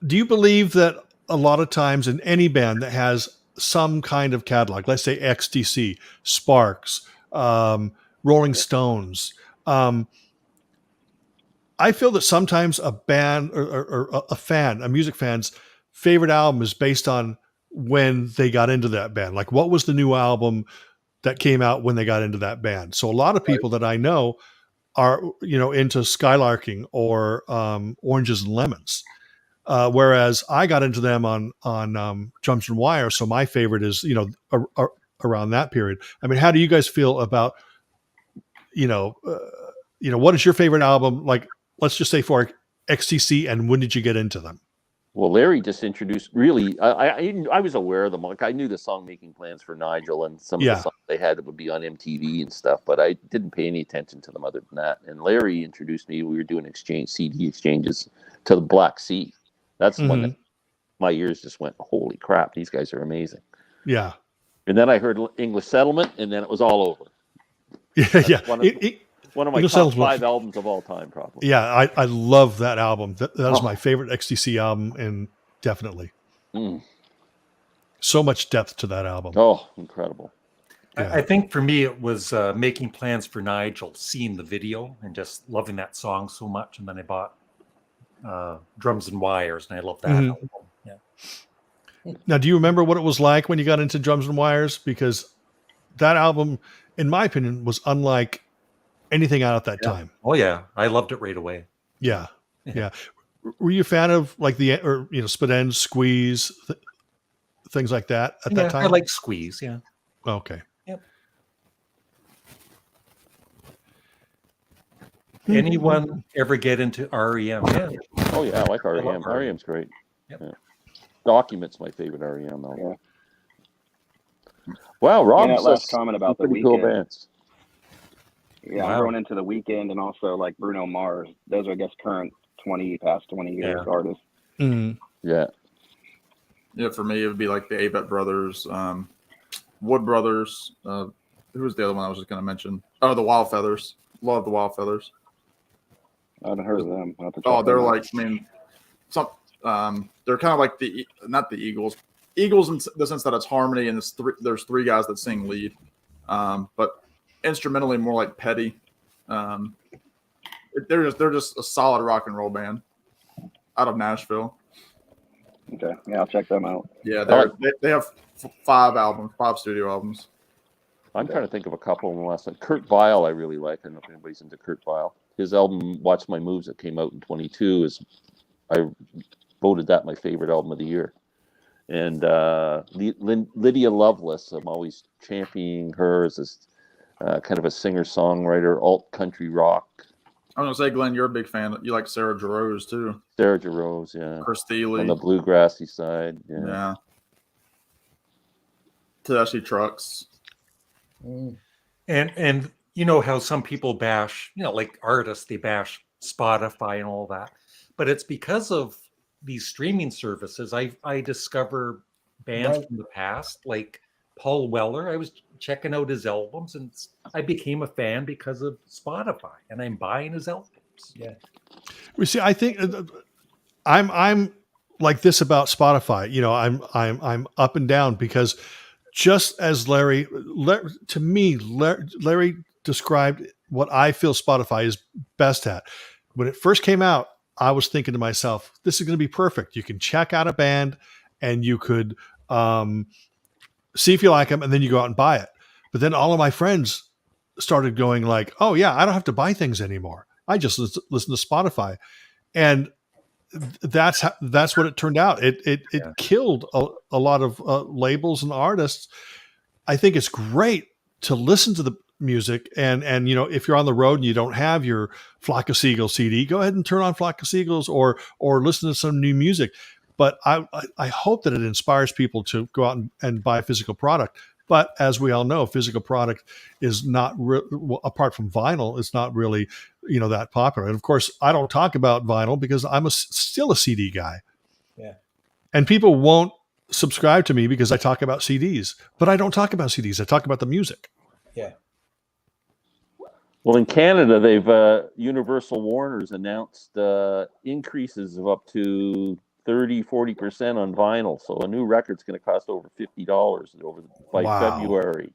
Do you believe that a lot of times in any band that has some kind of catalog, let's say XTC, Sparks, Rolling Stones, I feel that sometimes a band or a music fan's favorite album is based on when they got into that band. Like, what was the new album that came out when they got into that band? So a lot of people that I know are, into Skylarking or Oranges and Lemons. Whereas I got into them on Drums and Wire. So my favorite is, around that period. I mean, how do you guys feel about, what is your favorite album? Like, let's just say for XTC, and when did you get into them? Well, Larry just introduced. Really, I was aware of them. Like, I knew the song "Making Plans for Nigel" and some of the songs they had that would be on MTV and stuff, but I didn't pay any attention to them other than that. And Larry introduced me. We were doing CD exchanges to the Black Sea. That's the one that my ears just went, "Holy crap! These guys are amazing." Yeah. And then I heard English Settlement, and then it was all over. Yeah. One of my top 5 albums of all time, probably. Yeah, I love that album. That is my favorite XTC album, and definitely. So much depth to that album. Oh, incredible. Yeah. I think for me, it was Making Plans for Nigel, seeing the video and just loving that song so much. And then I bought Drums and Wires, and I love that album. Yeah. Now, do you remember what it was like when you got into Drums and Wires? Because that album, in my opinion, was unlike anything out at that time. Oh yeah, I loved it right away. Yeah. Were you a fan of like Spit End, Squeeze, things like that at that time? I like Squeeze. Yeah. Okay. Yep. Anyone ever get into REM? Yeah. Oh yeah, I like REM. REM's great. Yep. Yeah. Document's my favorite REM album. Yeah. Wow, Rob that last comment about the pretty cool bands. Yeah, I'm going into The Weeknd and also like Bruno Mars. Those are, I guess, past 20 years artists. Yeah. Yeah, for me, it would be like the Avett Brothers, Wood Brothers. Who was the other one I was just going to mention? Oh, the Wild Feathers. Love the Wild Feathers. I haven't heard of them. They're like, they're kind of like not the Eagles. Eagles in the sense that it's harmony and there's 3 guys that sing lead. But instrumentally more like Petty. They're just a solid rock and roll band out of Nashville. Okay, yeah, I'll check them out. Yeah, they have 5 studio albums. I'm trying to think of a couple in the last one. Kurt Weill, I really like. I don't know if anybody's into Kurt Weill. His album "Watch My Moves" that came out in 22 I voted that my favorite album of the year. And Lydia Lovelace, I'm always championing her as kind of a singer-songwriter, alt-country rock. I'm going to say, Glenn, you're a big fan. You like Sarah Jarosz, too. Sarah Jarosz, yeah. Chris Thiele. On the bluegrassy side, yeah. Tedeschi Trucks. And you know how some people bash, like artists, they bash Spotify and all that. But it's because of these streaming services. I discover bands from the past, like Paul Weller. I was checking out his albums, and I became a fan because of Spotify, and I'm buying his albums. Yeah. We see. I think I'm like this about Spotify. I'm up and down because just as Larry described what I feel Spotify is best at. When it first came out, I was thinking to myself, this is going to be perfect. You can check out a band and you could see if you like them, and then you go out and buy it. But then all of my friends started going like, oh yeah, I don't have to buy things anymore. I just listen to Spotify. And that's what it turned out. It killed a lot of labels and artists. I think it's great to listen to the music and if you're on the road and you don't have your Flock of Seagulls CD, go ahead and turn on Flock of Seagulls or listen to some new music. But I hope that it inspires people to go out and buy a physical product. But as we all know, physical product is not apart from vinyl, it's not really that popular. And of course, I don't talk about vinyl because I'm still a CD guy. Yeah. And people won't subscribe to me because I talk about CDs. But I don't talk about CDs. I talk about the music. Yeah. Well, in Canada, they've Universal Warner's announced increases of up to 30-40% on vinyl. So a new record's going to cost over $50 by Wow. February.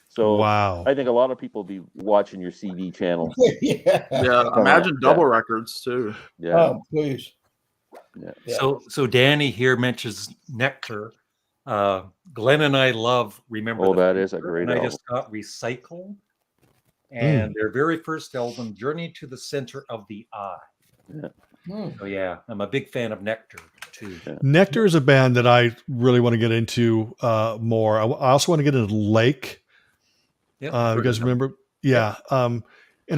So Wow. I think a lot of people will be watching your CD channel. Yeah. Imagine double records too. Yeah. Oh, please. Yeah. So Danny here mentions Nectar. Glenn and I love Remember. Oh, the that is a Future, great and I album. just got Recycle, and their very first album, Journey to the Center of the Eye. Yeah. So yeah, I'm a big fan of Nectar too. Yeah. Nectar is a band that I really want to get into more. I also want to get into Lake. Yep. You guys remember? Yeah. And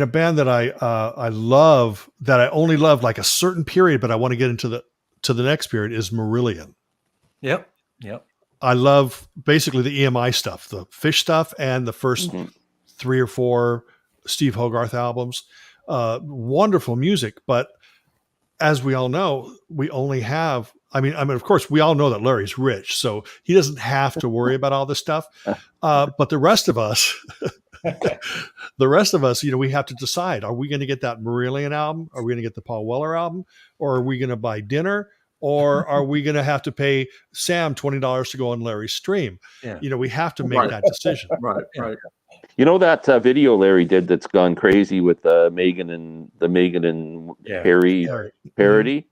a band that I love, that I only love like a certain period, but I want to get into the next period, is Marillion. Yep. I love basically the EMI stuff, the Fish stuff, and the first 3 or 4 Steve Hogarth albums. Wonderful music, but as we all know, we only have. I mean, of course, we all know that Larry's rich, so he doesn't have to worry about all this stuff. But the rest of us, we have to decide: are we going to get that Marillion album? Are we going to get the Paul Weller album? Or are we going to buy dinner? Or are we going to have to pay Sam $20 to go on Larry's stream? Yeah. We have to make that decision. Right. You know that video Larry did that's gone crazy with Megan and Harry parody?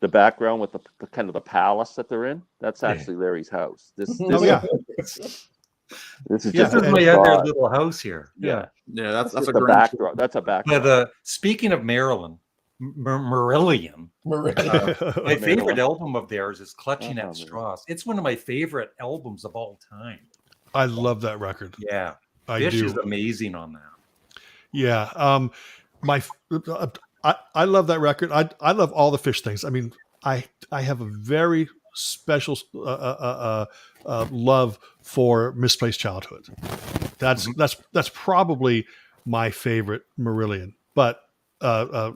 The background with the kind of the palace that they're in, that's actually Larry's house. This is just This is my other little house here. Yeah. That's a great backdrop. That's a backdrop. But speaking of Marillion, my favorite album of theirs is Clutching at Straws. It's one of my favorite albums of all time. I love that record. Yeah. I Fish do. is amazing on that. Yeah. I love that record. I love all the Fish things. I mean, I have a very special love for Misplaced Childhood. That's probably my favorite Marillion. But I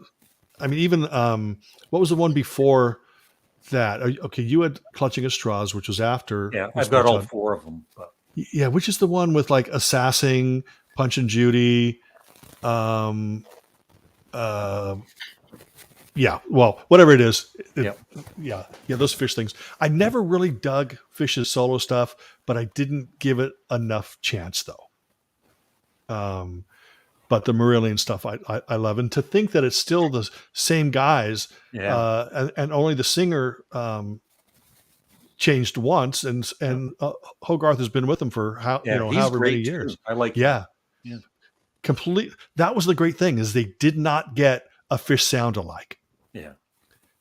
mean, even what was the one before that? Okay, you had Clutching at Straws, which was after. Yeah, I've got all 4 of them. But. Yeah, which is the one with like Assassin, Punch and Judy. Yeah, well, whatever it is. Yeah, those Fish things. I never really dug Fish's solo stuff, but I didn't give it enough chance though. But the Marillion stuff I love. And to think that it's still the same guys, and only the singer changed once, and Hogarth has been with them for however many years. Too. I like yeah. Complete. That was the great thing, is they did not get a Fish sound alike. Yeah.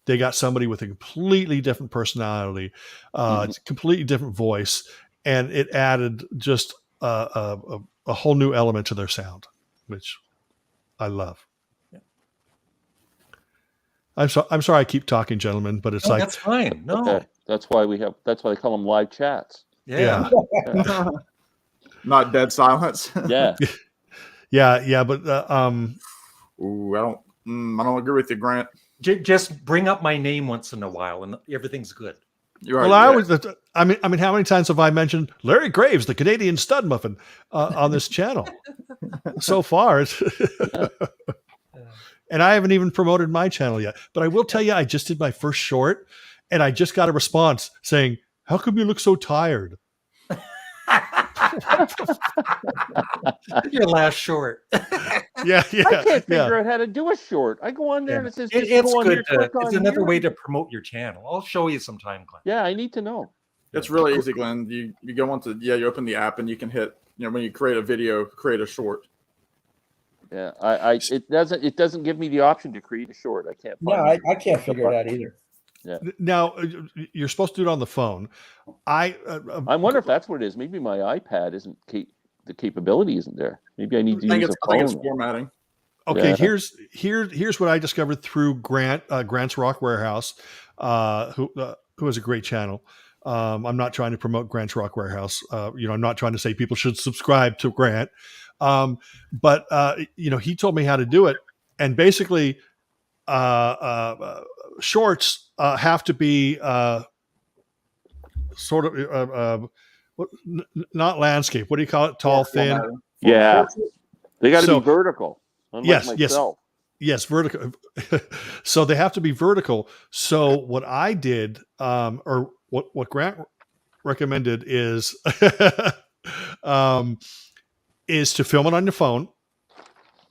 They got somebody with a completely different personality, completely different voice, and it added just a whole new element to their sound, which I love. Yeah. I'm sorry I keep talking, gentlemen, but it's that's fine. No. Okay. That's why they call them live chats. Yeah. Not dead silence. Yeah. Yeah, but Ooh, I don't agree with you, Grant. Just bring up my name once in a while, and everything's good. You're right. Well, I mean, how many times have I mentioned Larry Graves, the Canadian Studmuffin, on this channel? So far, and I haven't even promoted my channel yet. But I will tell you, I just did my first short, and I just got a response saying, "How come you look so tired?" Your last short. Yeah. I can't figure out how to do a short. I go on there and it says, it's good. It's another way to promote your channel. I'll show you sometime, Glenn. Yeah, I need to know. It's really easy, Glenn. You go onto you open the app and you can hit, when you create a video, create a short. Yeah, it doesn't give me the option to create a short. I can't. No, I can't figure it out either. Yeah. Now you're supposed to do it on the phone. I wonder if that's what it is. Maybe my iPad isn't the capability isn't there. Maybe I need to use a phone. I think it's formatting. Okay, here's what I discovered through Grant's Rock Warehouse, who has a great channel. I'm not trying to promote Grant's Rock Warehouse. I'm not trying to say people should subscribe to Grant. But he told me how to do it, and basically, shorts have to be sort of not landscape. What do you call it? Tall, thin. Yeah. They got to So- be vertical. Unlike Yes, myself. Yes, vertical. So they have to be vertical. So what I did, or what Grant recommended is, is to film it on your phone,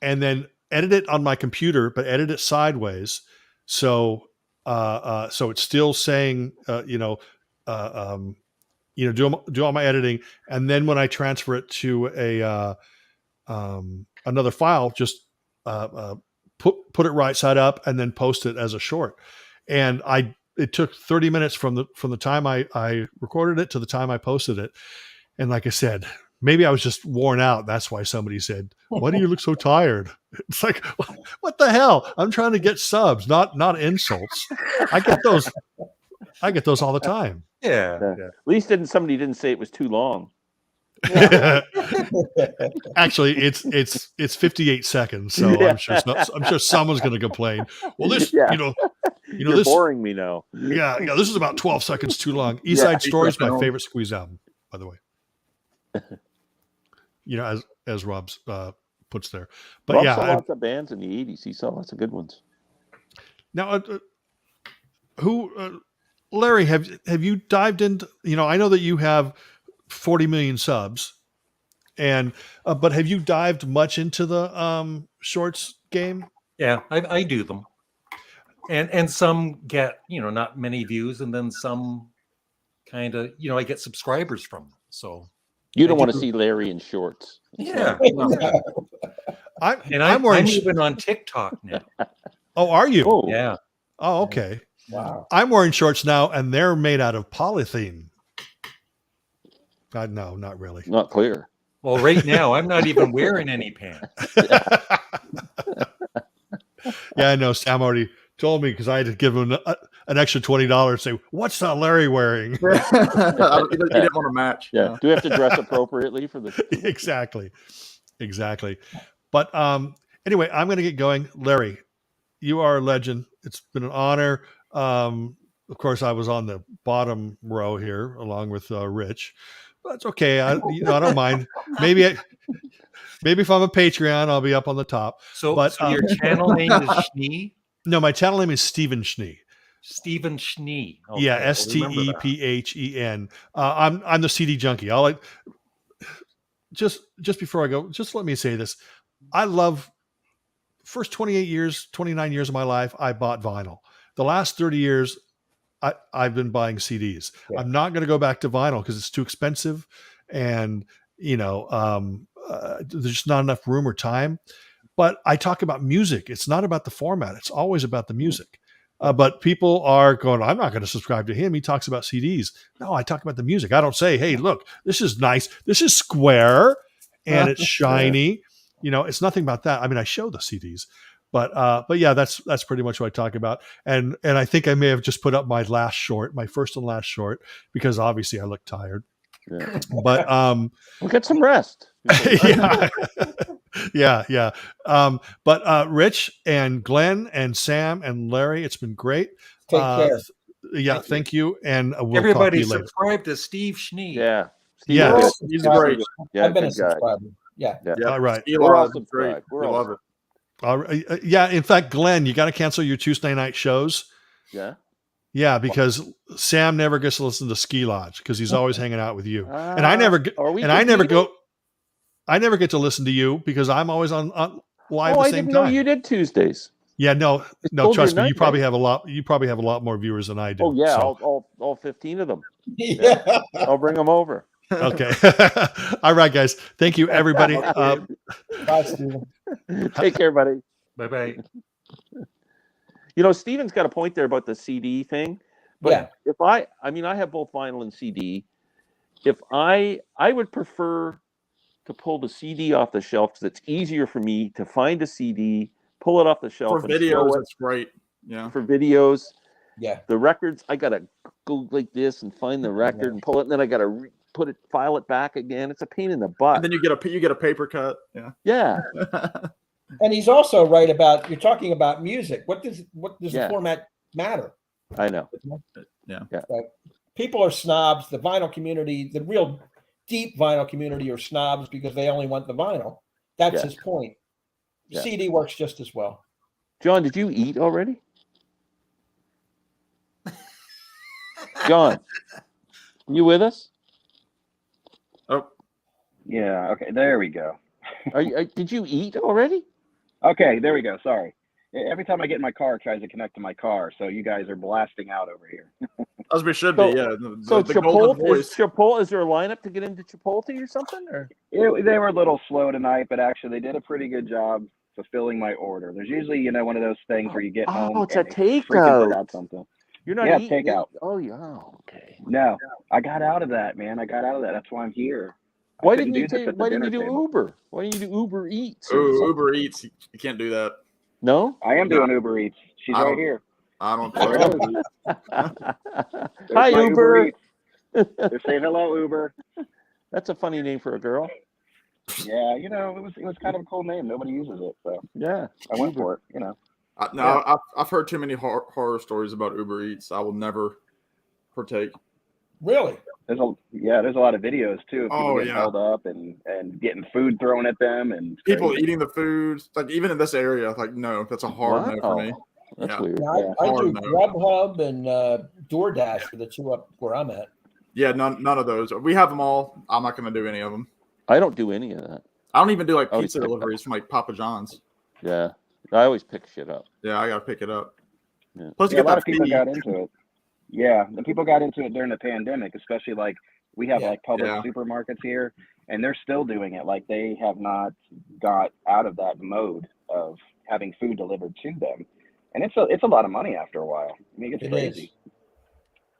and then edit it on my computer, but edit it sideways. So, so it's still saying, do all my editing, and then when I transfer it to a another file, just put it right side up, and then post it as a short. And it took 30 minutes from the time I recorded it to the time I posted it. And like I said, maybe I was just worn out. That's why somebody said, "Why do you look so tired?" It's like, what the hell? I'm trying to get subs, not insults. I get those all the time. Yeah. At least somebody didn't say it was too long. Actually, it's 58 seconds, so Yeah. I'm sure someone's going to complain. Well, this, Yeah. you're This boring me now. Yeah, this is about 12 seconds too long. East Side Story is my favorite Squeeze album, by the way. As Rob's puts there. But Rob yeah, saw lots of bands in the 80s. He saw lots of good ones. Now, Larry, have you dived into? I know that you have 40 million subs, and but have you dived much into the shorts game? Yeah, I do them, and some get not many views, and then some kind of I get subscribers from them. So you don't want to see Larry in shorts. Yeah, I'm even on TikTok now. Oh, are you? Oh, Yeah. Oh, okay. Wow. I'm wearing shorts now, and they're made out of polythene. No, not really. not clear. Well, right now I'm not even wearing any pants. Yeah, I know. Sam already told me because I had to give him an extra $20. Say, what's that Larry wearing? He didn't want to match. Yeah. Do we have to dress appropriately for the? Exactly. But anyway, I'm going to get going. Larry, you are a legend. It's been an honor. Of course, I was on the bottom row here along with Rich. That's okay. I don't mind. Maybe if I'm a Patreon, I'll be up on the top. So, But, your channel name is Schnee? No, my channel name is Stephen Schnee. Stephen Schnee. Okay, Yeah, I'll remember that. STEPHEN. I'm the CD junkie. Just before I go, just let me say this. I love first 29 years of my life, I bought vinyl. The last 30 years, I've been buying CDs. Yeah. I'm not going to go back to vinyl because it's too expensive, and there's just not enough room or time. But I talk about music. It's not about the format. It's always about the music. But people are going, I'm not going to subscribe to him. He talks about CDs. No, I talk about the music. I don't say, hey, look, this is nice. This is square and it's shiny. It's nothing about that. I mean, I show the CDs, but yeah, that's pretty much what I talk about. And I think I may have just put up my first and last short, because obviously I look tired. Yeah. But We'll get some rest. yeah. But Rich and Glenn and Sam and Larry, it's been great. Take care. Yeah, thank you. And we'll Everybody talk to you later. subscribe to Steve Schnee. Yeah. Yeah. He's great. Yeah, I've been a good guy. subscriber. Yeah. All right. We're all Great. subscribed. We love it. All right. Yeah. In fact, Glenn, you got to cancel your Tuesday night shows. Yeah. Yeah, because Sam never gets to listen to Ski Lodge because he's always hanging out with you, and I never get. Are we And I never competing? go. I never get to listen to you because I'm always on live Oh, at I the same didn't know time. you did Tuesdays. Yeah, no, told trust you me. You night, probably right? have a lot. You probably have a lot more viewers than I do. Oh yeah, so- all 15 of them. Yeah. I'll bring them over. Okay. All right, guys. Thank you, everybody. Bye, Stephen. Take care, buddy. Bye-bye. Steven's got a point there about the CD thing. But Yeah. if I have both vinyl and CD. If I would prefer to pull the CD off the shelf because it's easier for me to find a CD, pull it off the shelf For and show videos, it. it's great. Yeah. For videos. Yeah. The records, I gotta go like this and find the record and pull it, and then I gotta file it back again. It's a pain in the butt. And then you get a paper cut. Yeah. Yeah. And he's also right about, you're talking about music. What does Yeah. the format matter? I know. People are snobs. The vinyl community, the real deep vinyl community, are snobs because they only want the vinyl. That's Yeah. his point. Yeah. CD works just as well. John, did you eat already? John, you with us? Oh, Yeah. Okay. There we go. Did you eat already? Okay. There we go. Sorry. Every time I get in my car, it tries to connect to my car. So you guys are blasting out over here. as we should So- be. Yeah. So The golden Chipotle, voice. is there a lineup to get into Chipotle or something? Or They were a little slow tonight, but actually they did a pretty good job fulfilling my order. There's usually, one of those things where you get home it's and a they freaking takeout. forgot something. You're not Yeah, eating. takeout. Oh yeah. Okay. No, I got out of that, man. I got out of that. That's why I'm here. I Why couldn't didn't you do this at the Why didn't you dinner do table. Uber? Why didn't you do Uber Eats? Or Ooh, something? Uber Eats. You can't do that. No. I am doing Uber Eats. She's I right don't- here. I don't There trust it it. is. Hi There's my Uber. Eats. They're saying hello, Uber. That's a funny name for a girl. Yeah, it was kind of a cool name. Nobody uses it, so Yeah. I went Uber. for it. No, I've heard too many horror stories about Uber Eats. I will never partake. Really? There's a lot of videos too of people Oh, getting yeah. held up and getting food thrown at them and People crazy. eating the food, like even in this area, like no, that's a hard no for me. Wow. That's Yeah. weird. Yeah, I do Hard no. Grubhub and DoorDash are the two up where I'm at. Yeah, none of those. We have them all. I'm not going to do any of them. I don't do any of that. I don't even do like Oh, pizza you pick deliveries from like Papa John's. Yeah. I always pick shit up. Yeah, I got to pick it up. Yeah. Plus, you Yeah, a get lot that of people fee. got into it. Yeah, the people got into it during the pandemic, especially like we have Yeah. like public Yeah. supermarkets here, and they're still doing it. Like they have not got out of that mode of having food delivered to them, and it's a lot of money after a while. I mean, it's It crazy, is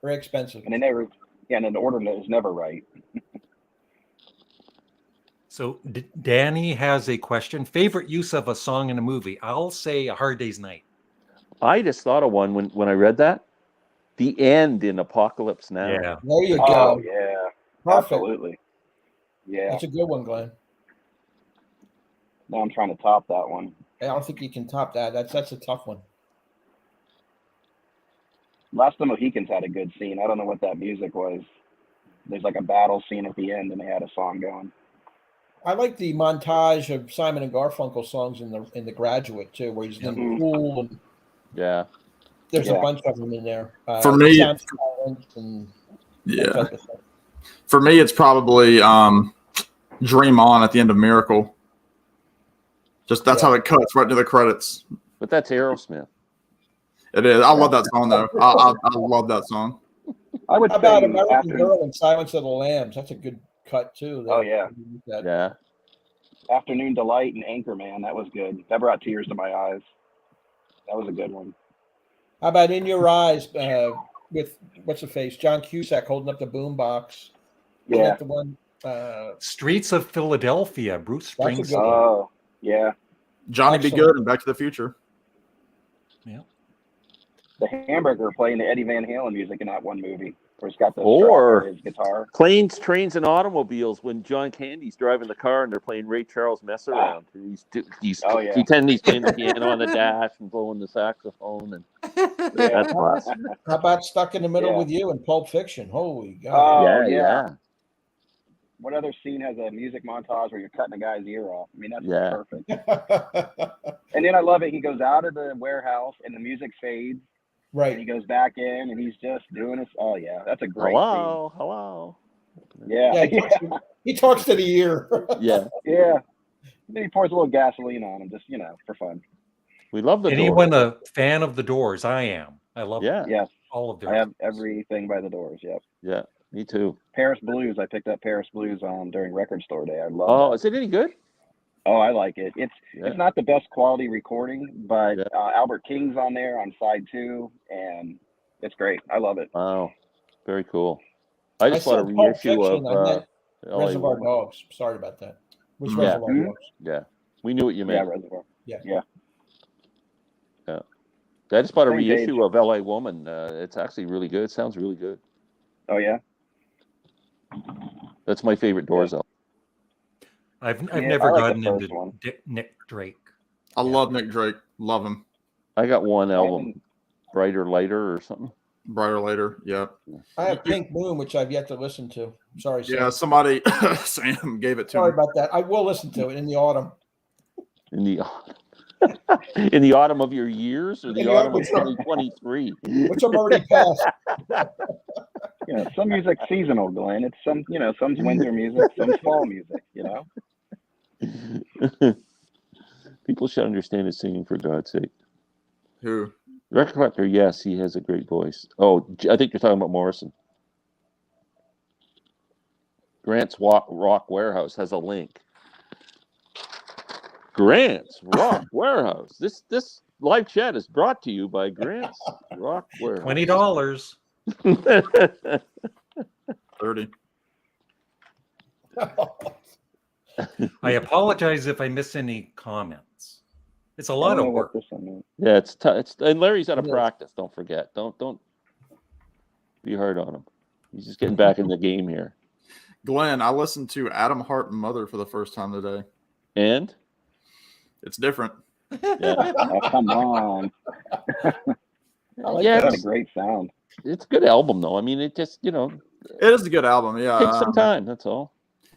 very expensive. and and then the order is never right. So Danny has a question. Favorite use of a song in a movie? I'll say A Hard Day's Night. I just thought of one when I read that. The end in Apocalypse Now. Yeah. There you Oh go. yeah, Perfect. absolutely. Yeah, That's a good one, Glenn. now I'm trying to top that one. I don't think you can top that. That's a tough one. Last of the Mohicans had a good scene. I don't know what that music was. There's like a battle scene at the end, and they had a song going. I like the montage of Simon and Garfunkel songs in the Graduate too, where he's in the pool and Yeah. there's a Yeah. bunch of them in there. For me, Sound Silence and that Yeah. type of stuff. For me, it's probably Dream On at the end of Miracle. Just that's Yeah. how it cuts right to the credits. But that's Aerosmith. It is. I love that song though. I love that song. I would How about say American after, Girl and Silence of the Lambs? That's a good cut too. Oh, yeah. That- Yeah. Afternoon Delight and Anchorman. That was good. That brought tears to my eyes. That was a good one. How about In Your Eyes with what's the face? John Cusack holding up the boombox. Isn't Yeah. that the one? Streets of Philadelphia, Bruce That's a good Springsteen. one. Oh, yeah. Johnny Be Excellent. Good and Back to the Future. The Hamburger playing the Eddie Van Halen music in that one movie. Where he's got the Or- strap on his guitar. Planes, Trains, and Automobiles when John Candy's driving the car and they're playing Ray Charles Mess Around. He's Oh, yeah. pretending he's playing the piano on the dash and blowing the saxophone. And that's classic. How about Stuck in the Middle Yeah. with You in Pulp Fiction? Holy God. Oh, yeah, yeah. What other scene has a music montage where you're cutting a guy's ear off? I mean, that's Yeah. perfect. And then I love it. He goes out of the warehouse and the music fades. And he Right. goes back in and he's just doing this. Oh, yeah. That's a great Hello. scene. Yeah. Yeah, he talks to the ear. Yeah. Yeah. And then he pours a little gasoline on him, just, for fun. We love the Anyone Doors. a fan of the Doors? I am. I love Yeah. Yes. all of their. I have everything by the Doors. Yep. Yeah. Me too. Paris Blues. I picked up Paris Blues during Record Store Day. I love Oh, that. is it any good? Oh, I like it. It's Yeah. it's not the best quality recording, but Yeah. Albert King's on there on side 2, and it's great. I love it. Wow. Very cool. I just saw bought a Pulp reissue Fiction, of I meant LA Reservoir Woman. Dogs. Sorry about that. Which Yeah. Reservoir Mhm. Dogs? Yeah. We knew what you Yeah, meant. Reservoir. I just bought a Same page. reissue of LA Woman. It's actually really good. It sounds really good. Oh yeah. That's my favorite Doors album. I've Yeah, never I like gotten the first into one. Nick Drake. I love Nick Drake. Love him. I got one album, haven't- Brighter Lighter or something. Brighter Later. Yeah. I have Pink Moon, which I've yet to listen to. Sorry, Sam. Yeah. Somebody, Sam gave it to Sorry me. about that. I will listen to it in the autumn. In the in the autumn of your years, or the autumn of 2023? Which I'm already past. Yeah, some music's seasonal, Glenn. It's some's winter music, some's fall music. People should understand his singing, for God's sake. Who? Record collector, yes, he has a great voice. Oh, I think you're talking about Morrison. Grant's Rock Warehouse has a link. Grant's Rock Warehouse. This live chat is brought to you by Grant's Rock Warehouse. $20. 30. I apologize if I miss any comments. It's a lot of work. Yeah, it's and Larry's out of practice. Don't forget. Don't be hard on him. He's just getting back in the game here. Glenn, I listened to Adam Hart and Mother for the first time today. And it's different. Yeah. Oh, come on. Yeah, That's a great sound. It's a good album, though. I mean, it just it is a good album. Yeah, takes some time. That's all.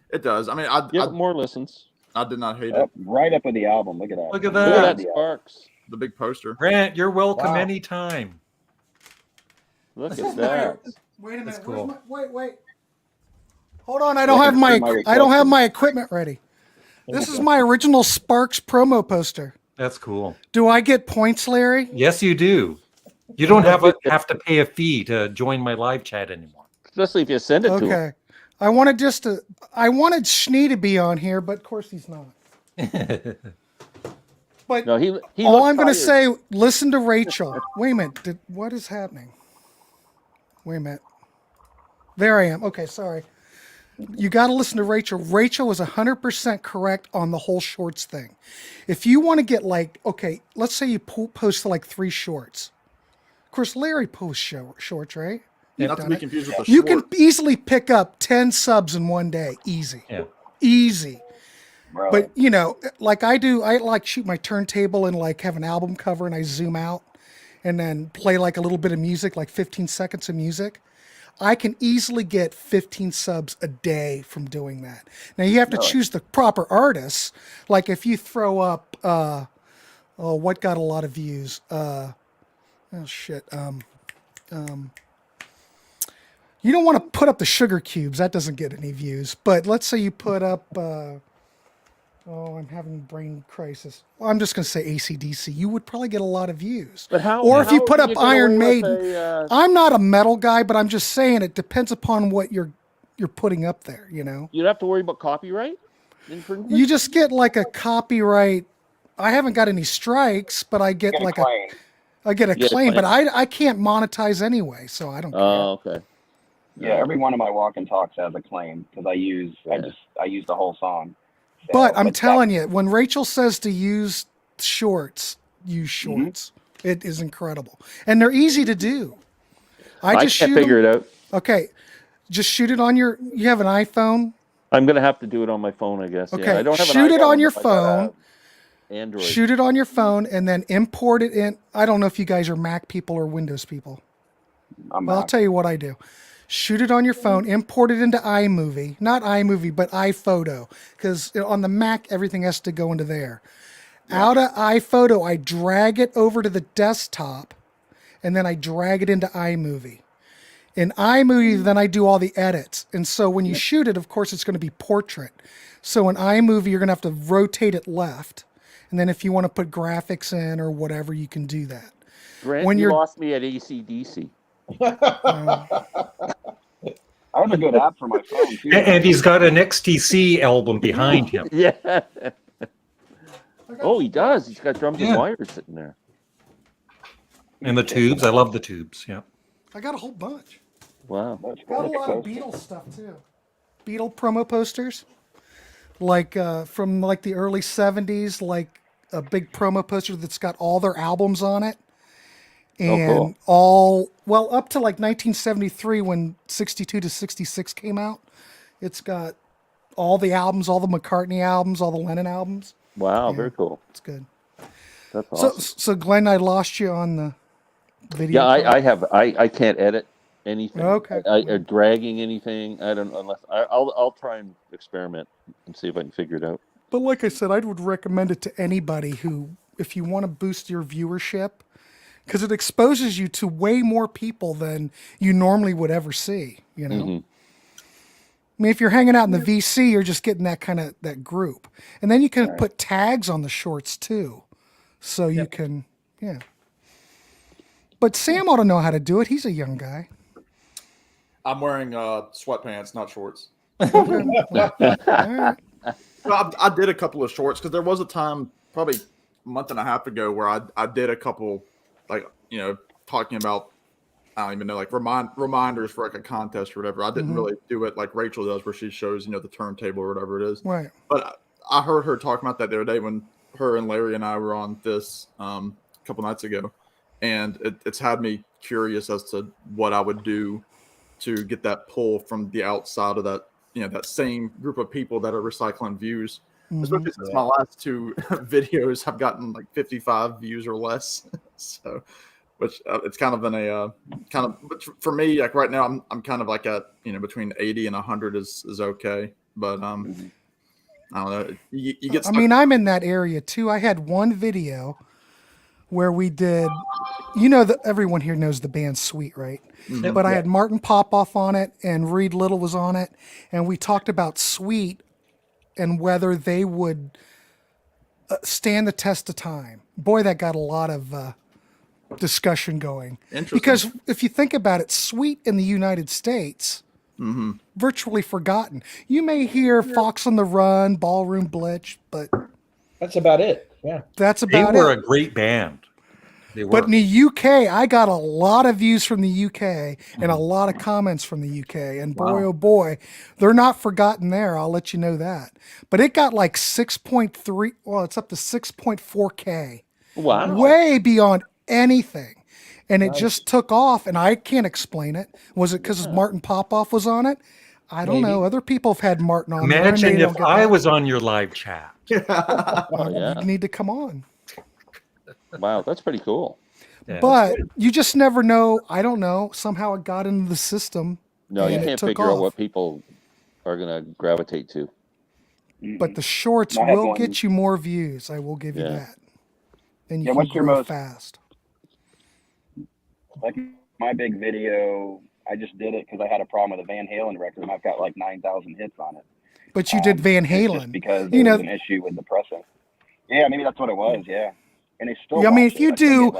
It does. I mean, I get more listens. I did not hate it. Right up with the album. Look at that. Look at Look at that. that Sparks. The big poster. Grant, you're welcome anytime. Look at that. Wait a minute. That's cool. Wait. Hold on. I don't have my equipment ready. This is my original Sparks promo poster. That's cool. Do I get points, Larry? Yes, you do. You don't have to pay a fee to join my live chat anymore. Especially if you send it to him. Okay. I wanted Schnee to be on here, but of course he's not. But no, he all I'm going to say, listen to Rachel. Wait a minute. What is happening? Wait a minute. There I am. Okay, sorry. You got to listen to Rachel. Rachel was 100% correct on the whole shorts thing. If you want to get let's say you post like 3 shorts. Of course, Larry posts shorts, right? Not to be confused with the You short. can easily pick up 10 subs in one day. Easy. Yeah. Easy. Bro. But, like I do, I like shoot my turntable and like have an album cover and I zoom out and then play like a little bit of music, like 15 seconds of music. I can easily get 15 subs a day from doing that. Now you have to choose the proper artists. Like if you throw up, what got a lot of views? You don't want to put up the Sugar Cubes. That doesn't get any views. But let's say you put up, I'm having brain crisis. Well, I'm just going to say AC/DC. You would probably get a lot of views. But how? Or if you put up get Iron away with Maiden. I'm not a metal guy, but I'm just saying it depends upon what you're putting up there, You'd have to worry about copyright infringement? You just get like a copyright. I haven't got any strikes, but I get like I get a claim, but I can't monetize anyway, so I don't care. Oh, okay. Yeah, every one of my walk and talks has a claim because I use the whole song. So, but I'm telling you, when Rachel says to use shorts. It is incredible, and they're easy to do. I can't figure it out. Okay, just shoot it on your. You have an iPhone. I'm gonna have to do it on my phone, I guess. Okay, yeah, I don't have shoot an it on iPhone, your but I gotta phone. have Android. Shoot it on your phone and then import it in. I don't know if you guys are Mac people or Windows people. I'll tell you what I do. Shoot it on your phone, import it into iMovie. Not iMovie, but iPhoto. Because on the Mac, everything has to go into there. Yeah. Out of iPhoto, I drag it over to the desktop, and then I drag it into iMovie. In iMovie, then I do all the edits. And so when you shoot it, of course, it's going to be portrait. So in iMovie, you're going to have to rotate it left. And then if you want to put graphics in or whatever, you can do that. Grant, you lost me at AC/DC. I have a good app for my phone too. And he's got an XTC album behind him. Yeah. Oh, he does. He's got drums and wires sitting there. And the tubes. I love the tubes. Yeah. I got a whole bunch. Wow. Got a lot of Beatles stuff too. Beatle promo posters. Like from like the early 70s, like a big promo poster that's got all their albums on it. And up to like 1973 when 62 to 66 came out. It's got all the albums, all the McCartney albums, all the Lennon albums. Wow, very cool. It's good. That's awesome. So Glenn, I lost you on the video. Yeah, I can't edit anything. Okay. Dragging anything. I don't unless I'll try and experiment and see if I can figure it out. But like I said, I would recommend it to anybody who, if you want to boost your viewership, because it exposes you to way more people than you normally would ever see. You know, I mean, if you're hanging out in the VC, you're just getting that kind of that group, and then you can put tags on the shorts too, so you can, yeah. But Sam ought to know how to do it. He's a young guy. I'm wearing sweatpants, not shorts. Okay. Well, all right. Well, I did a couple of shorts because there was a time, probably a month and a half ago, where I did a couple, like, you know, talking about, I don't even know, like reminders for like a contest or whatever. I didn't really do it like Rachel does, where she shows, you know, the turntable or whatever it is. Right. But I heard her talking about that the other day when her and Larry and I were on this a couple nights ago, and it's had me curious as to what I would do to get that pull from the outside of that, you know, that same group of people that are recycling views. Especially since my last two videos have gotten like 55 views or less. So, which it's kind of been a but for me, like right now, I'm kind of like at, you know, between 80 and 100 is okay. But I don't know. You get stuck. I mean, I'm in that area too. I had one video where we did, you know, that everyone here knows the band Sweet, right? But I had Martin Popoff on it and Reed Little was on it, and we talked about Sweet and whether they would stand the test of time. Boy, that got a lot of discussion going. Because if you think about it, Sweet in the United States, virtually forgotten. You may hear Fox on the Run, Ballroom Blitz, but that's about it. Yeah, that's about it. They were a great band. But in the UK, I got a lot of views from the UK and a lot of comments from the UK. And boy, oh boy, they're not forgotten there. I'll let you know that. But it got like 6.3. Well, it's up to 6.4K. Wow. Way beyond anything. And it just took off. And I can't explain it. Was it because Martin Popoff was on it? I don't know. Other people have had Martin on there. Imagine if I was on your live chat. You need to come on. Wow, that's pretty cool. Yeah, but you just never know. I don't know. Somehow it got into the system. No, you can't figure out what people are going to gravitate to. But the shorts will get you more views. I will give you that. And you can grow fast. Like my big video, I just did it because I had a problem with a Van Halen record, and I've got like 9,000 hits on it. But you did Van Halen just because there was an issue with the pressing. Yeah, maybe that's what it was. Yeah. And they still. I mean, if you do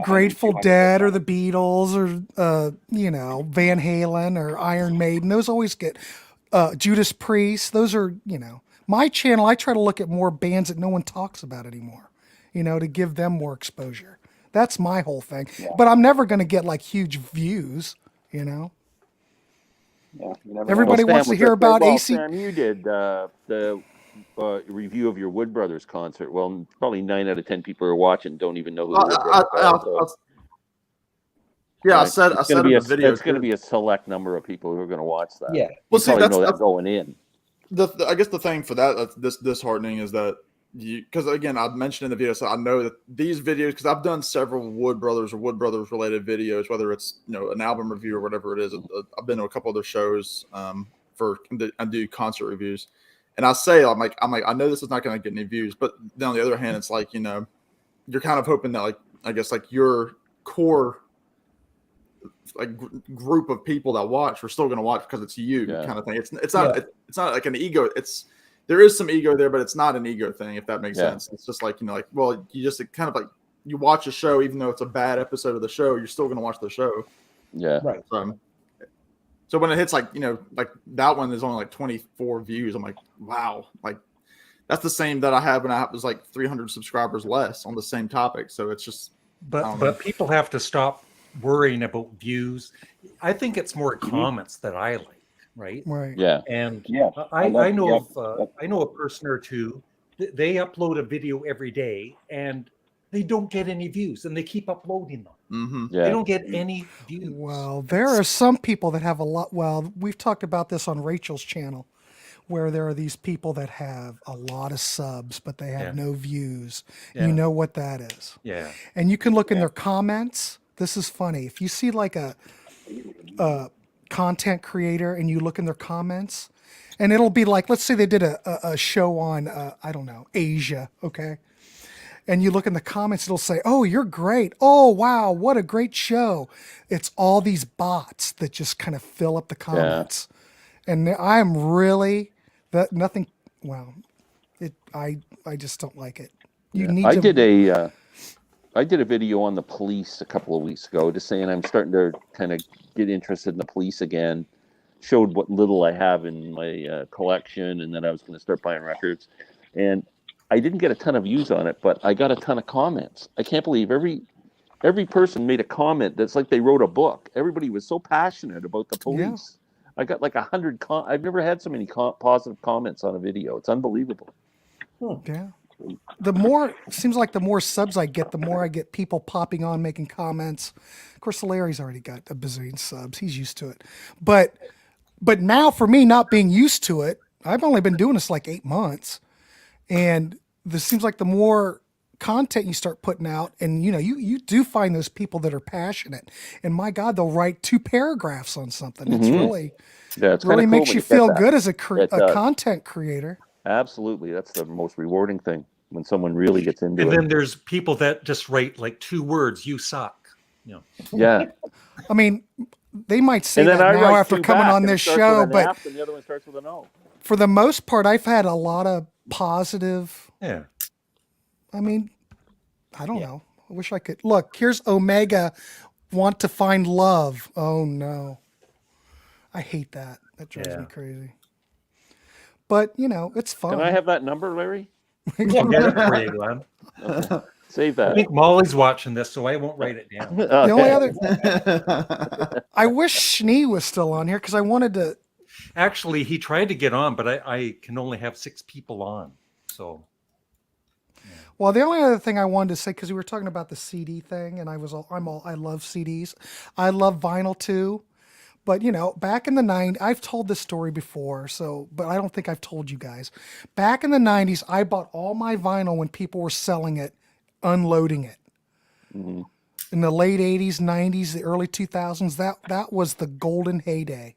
Grateful Dead or the Beatles or you know, Van Halen or Iron Maiden, those always get Judas Priest. Those are, you know, my channel. I try to look at more bands that no one talks about anymore, you know, to give them more exposure. That's my whole thing. Yeah. But I'm never going to get like huge views, you know. Yeah, everybody wants to hear about AC. Sam, you did the review of your Wood Brothers concert. Well, probably 9 out of 10 people who are watching don't even know who the Wood Brothers are. I said in the video. It's going to be a select number of people who are going to watch that. Yeah, well, see, that's know that going in. I guess the thing for that that's disheartening is that because again, I mentioned in the video, so I know that these videos, because I've done several Wood Brothers or Wood Brothers related videos, whether it's, you know, an album review or whatever it is. I've been to a couple other shows I do concert reviews. And I say, I'm like, I know this is not going to get any views, but then on the other hand, it's like, you know, you're kind of hoping that, like, I guess, like your core, like group of people that watch are still going to watch because it's you kind of thing. It's not like an ego. There is some ego there, but it's not an ego thing, if that makes sense. It's just like, you know, like, well, you just kind of like you watch a show, even though it's a bad episode of the show, you're still going to watch the show. Yeah. Right. So when it hits like, you know, like that one is only like 24 views. I'm like, wow. Like that's the same that I had when I was like 300 subscribers less on the same topic. So it's just, but people have to stop worrying about views. I think it's more comments that I like. Right. Yeah. And I know a person or two. They upload a video every day, and they don't get any views, and they keep uploading them. Mm-hmm. Yeah. They don't get any views. Well, there are some people that have a lot. Well, we've talked about this on Rachel's channel, where there are these people that have a lot of subs, but they have no views. Yeah. You know what that is. Yeah. And you can look in their comments. This is funny. If you see like a content creator and you look in their comments and it'll be like, let's say they did a show on, I don't know, Asia, okay? And you look in the comments, it'll say, "Oh, you're great. Oh, wow, what a great show." It's all these bots that just kind of fill up the comments. And I am really that nothing. Well, I just don't like it. You need I to. did a video on the police a couple of weeks ago, just saying I'm starting to kind of get interested in the police again. Showed what little I have in my collection, and then I was going to start buying records. And I didn't get a ton of views on it, but I got a ton of comments. I can't believe every person made a comment that's like they wrote a book. Everybody was so passionate about the police. Yeah. I got like 100. I've never had so many positive comments on a video. It's unbelievable. Yeah. The more seems like the more subs I get, the more I get people popping on making comments. Of course, Larry's already got a bazillion subs. He's used to it. But now for me, not being used to it, I've only been doing this like 8 months. And this seems like the more content you start putting out, and you do find those people that are passionate. And my God, they'll write 2 paragraphs on something. It's really, it's really cool makes you feel good as a content creator. Absolutely, that's the most rewarding thing when someone really gets into it. And then there's people that just write like 2 words: "You suck." Yeah. I mean, they might say that now after coming on this show, but and the other one starts with an O. For the most part, I've had a lot of positive. Yeah. I mean, I don't know. I wish I could. Look, here's Omega want to find love. Oh, no. I hate that. That drives me crazy. But, it's fun. Can I have that number, Larry? I'll get it for you, Glenn. Okay. Save that. I think Molly's watching this, so I won't write it down. The only other... I wish Schnee was still on here because I wanted to... Actually, he tried to get on, but I can only have 6 people on. So... Well, the only other thing I wanted to say, because we were talking about the CD thing, and I love CDs. I love vinyl too. But, back in the 90s, I've told this story before, but I don't think I've told you guys. Back in the 90s, I bought all my vinyl when people were selling it, unloading it. Mm-hmm. In the late 80s, 90s, the early 2000s, that was the golden heyday.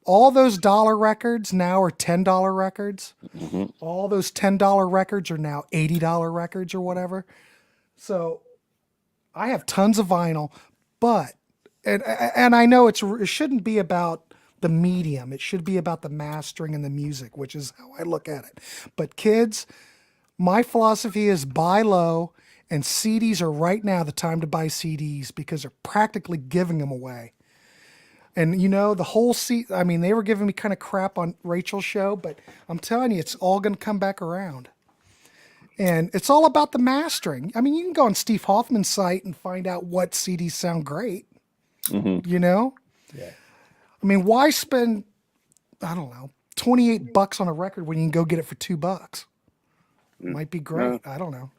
All those dollar records now are $10 records. Mm-hmm. All those $10 records are now $80 records or whatever. So I have tons of vinyl, but and I know it shouldn't be about the medium. It should be about the mastering and the music, which is how I look at it. But kids, my philosophy is buy low, and CDs are right now the time to buy CDs because they're practically giving them away. And, the whole I mean, they were giving me kind of crap on Rachel's show, but I'm telling you, it's all going to come back around. And it's all about the mastering. I mean, you can go on Steve Hoffman's site and find out what CDs sound great, Yeah. I mean, why spend, I don't know, $28 on a record when you can go get it for $2? Might be great. I don't know.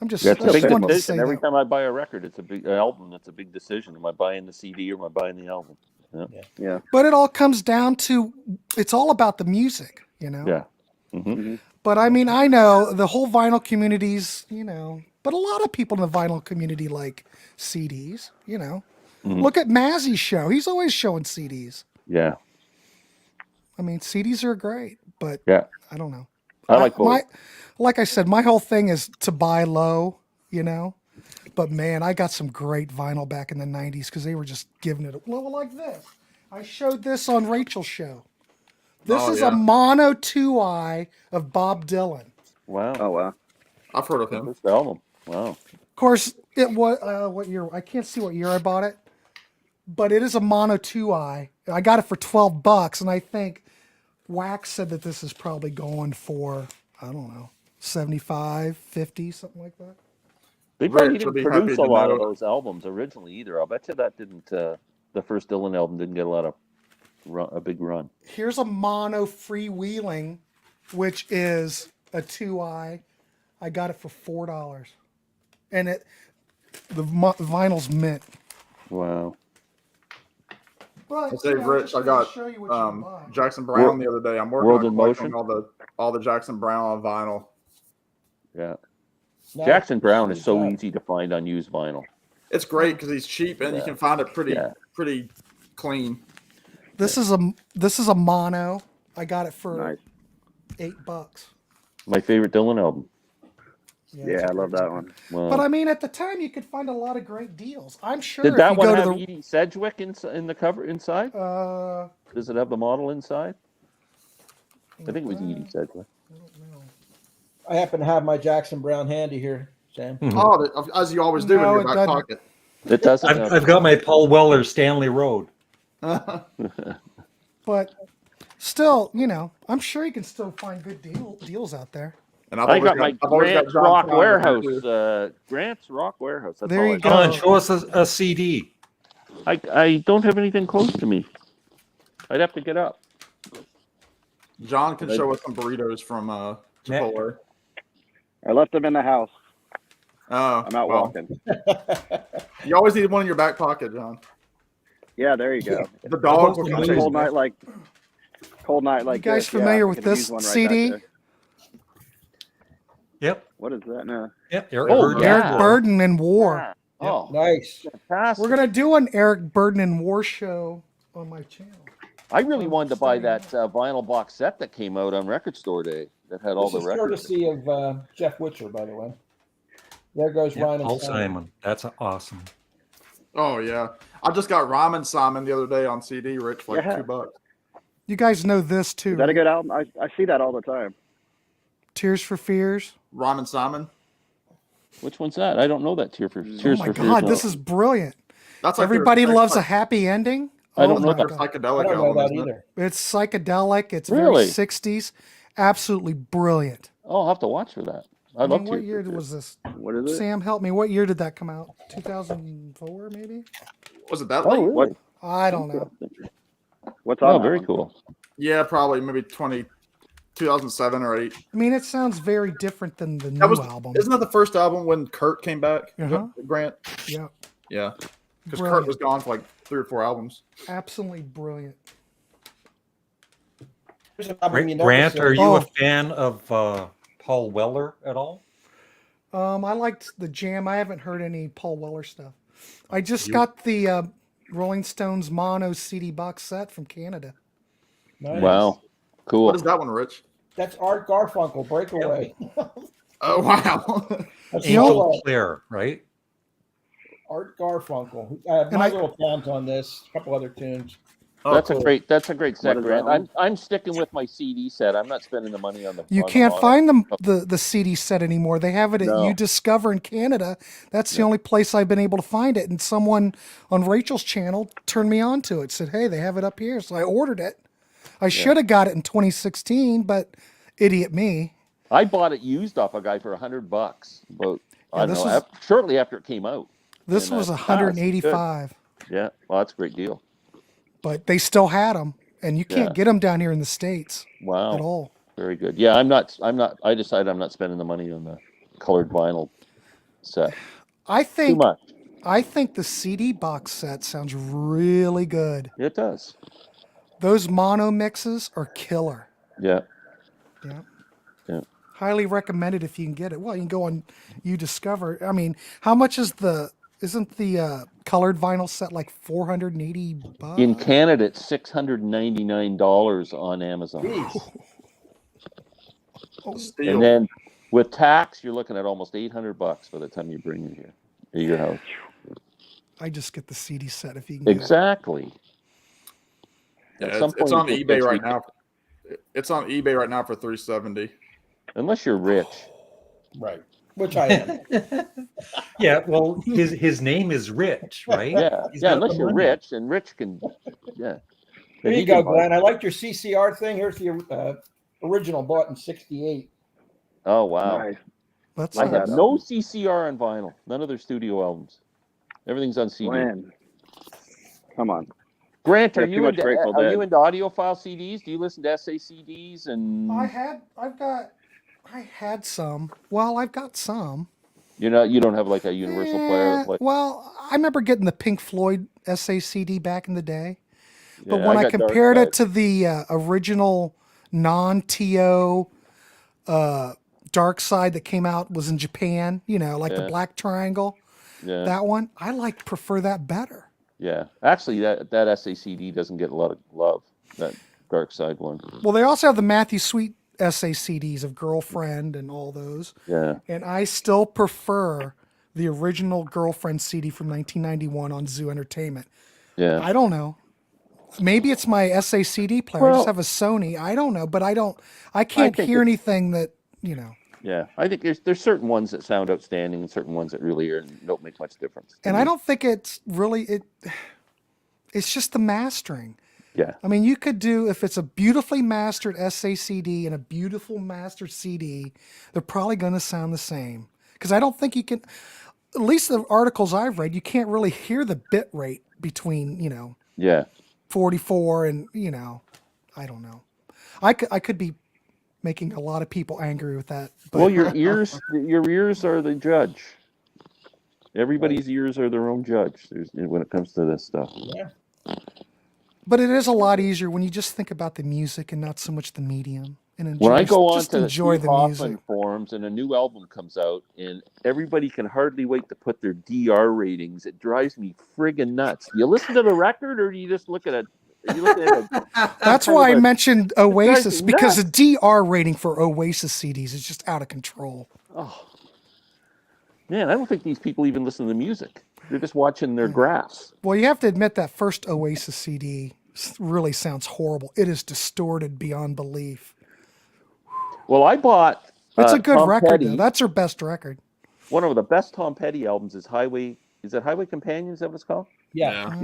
I'm just, that's a big wanted to decision. say Every time I buy a record, it's a big album. That's a big decision. Am I buying the CD or am I buying the album? Yeah. But it all comes down to, it's all about the music, Yeah. Mm-hmm. Mm-hmm. But I mean, I know the whole vinyl communities, but a lot of people in the vinyl community like CDs, Mm-hmm. Look at Mazzy's show. He's always showing CDs. Yeah. I mean, CDs are great, but I don't know. I like both. Like I said, my whole thing is to buy low, But man, I got some great vinyl back in the 90s because they were just giving it like this. I showed this on Rachel's show. This is a mono 2-eye of Bob Dylan. Wow. Oh, wow. I've heard of him. This album. Wow. Of course, it was what year? I can't see what year I bought it, but it is a mono 2-eye. I got it for $12, and I think Wax said that this is probably going for, I don't know, 75, 50, something like that. They probably didn't produce a lot of those albums originally either. I'll bet you that didn't. The first Dylan album didn't get a big run. Here's a mono freewheeling, which is a 2-eye. I got it for $4, and the vinyl's mint. Wow. But, I say, Rich, I got Jackson Brown the other day. I'm working on collecting all the Jackson Brown on vinyl. Yeah. No, Jackson Brown is so easy to find on used vinyl. It's great because he's cheap and you can find it pretty clean. This is a mono I got it for Nice. $8. My favorite Dylan album. Yeah, I love that one. Wow. But I mean, at the time, you could find a lot of great deals. I'm sure. Did if that you one go have to the Edie Sedgwick in the cover inside? Does it have the model inside? I think it was Edie Sedgwick. I happen to have my Jackson Brown handy here, Sam. Oh, as you always do in your back pocket. It doesn't. I've got my Paul Weller Stanley Road. But still, I'm sure you can still find good deals out there. And I got my Grant's Rock Warehouse. Grant's Rock Warehouse. That's there all you Come on, show us a CD. I don't have anything close to me. I'd have to get up. John can show us some burritos from Chipotle. I left them in the house. Oh, I'm out walking. You always need one in your back pocket, John. Yeah, there you go. The dogs will come chase cold night like You guys this, familiar I with could this use one right CD? back there. Yep. What is that now? Yep. Eric Burden and War. Oh, nice. fantastic. We're gonna do an Eric Burden and War show on my channel. I really wanted to buy that vinyl box set that came out on Record Store Day that had all This the is records. courtesy of Jeff Witcher, by the way. There goes Ryan Paul and Simon. Simon. That's awesome. Oh yeah, I just got Ramen Simon the other day on CD, Rich, for like $2. You guys know this too. Is that a right? good album? I see that all the time. Tears for Fears. Ramen Simon. Which one's that? I don't know that. Tears for Oh Fears. my God, this is brilliant. That's like Everybody loves a happy ending. I don't know my that. God. psychedelic I don't know album. that isn't it? either. It's psychedelic. It's Really? very 60s. Absolutely brilliant. Oh, I'll have to watch for that. I I'd love mean, to. what year was this? What is it? Sam, help me. What year did that come out? 2004, maybe? Was it that Oh, late? really? What? I don't know. What's on Oh, that very one? cool. Yeah, probably maybe 2007 or 8. I mean, it sounds very different than the That new was album. Isn't that the first album when Kurt came back? Uh-huh. Grant. Yeah, Yeah, because Kurt Brilliant. was gone for like 3 or 4 albums. absolutely brilliant. Here's an album you Grant, notice, are you Oh. a fan of Paul Weller at all? I liked the Jam. I haven't heard any Paul Weller stuff. I just You- got the Rolling Stones mono CD box set from Canada. Nice. Wow. Cool. What is that one, Rich? That's Art Garfunkel, Breakaway. Oh wow. That's Angel solo. Clare, right? Art Garfunkel. I have And my I- little towns on this, a couple other tunes. Oh, That's cool. a great set, is Grant. that one? I'm sticking with my CD set. I'm not spending the money on the. You on the can't mono. find the CD set anymore. They have it at No. You Discover in Canada. That's the only place I've been able to find it. And someone on Rachel's channel turned me on to it. Said, "Hey, they have it up here." So I ordered it. I should have got it in 2016, but idiot me. I bought it used off a guy for $100. But I don't this know. was- Shortly after it came out. This And, was wow, it's 185, good. Yeah. Well, that's a great deal. but they still had them, and you can't Yeah. get them down here in the States at Wow. all. Very good. Yeah. I'm not. I decided I'm not spending the money on the colored vinyl set. I Too think much. I think the CD box set sounds really good. It does. Those mono mixes are killer. Yeah. Yeah. Yeah. Highly recommended if you can get it. Well, you can go on You Discover. I mean, how much is isn't the colored vinyl set like $480? In Canada, it's $699 on Amazon. Steal. And then with tax, you're looking at almost $800 by the time you bring it here to your house. I just get the CD set if you can get it. Exactly. Yeah, At some it's point, on you eBay get right the- now. It's on eBay right now for $370. Unless you're rich. Right. Which I am. Yeah. Well, his name is Rich, right? Yeah. He's Yeah. got Unless the you're money. rich, and rich can. Yeah. There Then you go, can buy- Glenn. I liked your CCR thing. Here's the original bought in '68. Oh wow. Nice. Let's I not- have no CCR on vinyl. None of their studio albums. Everything's on CD. Glenn. Come on. Grant, are Yeah, too you much into Grateful Dead. audiophile CDs? Do you listen to SA CDs and I had some. Well, I've got some. you don't have like a universal player? Eh, Like, well, I remember getting the Pink Floyd SACD back in the day. But yeah, when I got Dark compared Side. it to the original non-TO Dark Side that came out was in Japan, like the Yeah. Black Triangle, yeah, that one, I prefer that better. yeah. Actually, that SACD doesn't get a lot of love. Dark Side one. Well, they also have the Matthew Sweet essay CDs of Girlfriend and all those. Yeah. And I still prefer the original Girlfriend CD from 1991 on Zoo Entertainment. Yeah. I don't know. Maybe it's my essay CD player. I just have a Sony. I don't know, but I can't hear anything that, you know. Yeah, I think there's certain ones that sound outstanding and certain ones that really don't make much difference. And I don't think it's really it's just the mastering. Yeah. I mean, you could do, if it's a beautifully mastered essay CD and a beautiful mastered CD, they're probably going to sound the same. Because I don't think you can, at least the articles I've read, you can't really hear the bit rate between, you know, 44 and, you know, I don't know. I could be making a lot of people angry with that. But. Well, your ears are the judge. Everybody's ears are their own judge when it comes to this stuff. Yeah. But it is a lot easier when you just think about the music and not so much the medium. And when I go on just to the enjoy Steve the Hoffman music forums and a new album comes out and everybody can hardly wait to put their DR ratings, it drives me friggin' nuts. You listen to the record or do you just look at it? That's why I mentioned Oasis, because the DR rating for Oasis CDs is just out of control. Oh, man, I don't think these people even listen to the music. They're just watching their graphs. Well, you have to admit that first Oasis CD really sounds horrible. It is distorted beyond belief. Well, I bought... It's a good Tom record, Petty. though. That's her best record. One of the best Tom Petty albums is Highway... Is it Highway Companions that it's called? Yeah.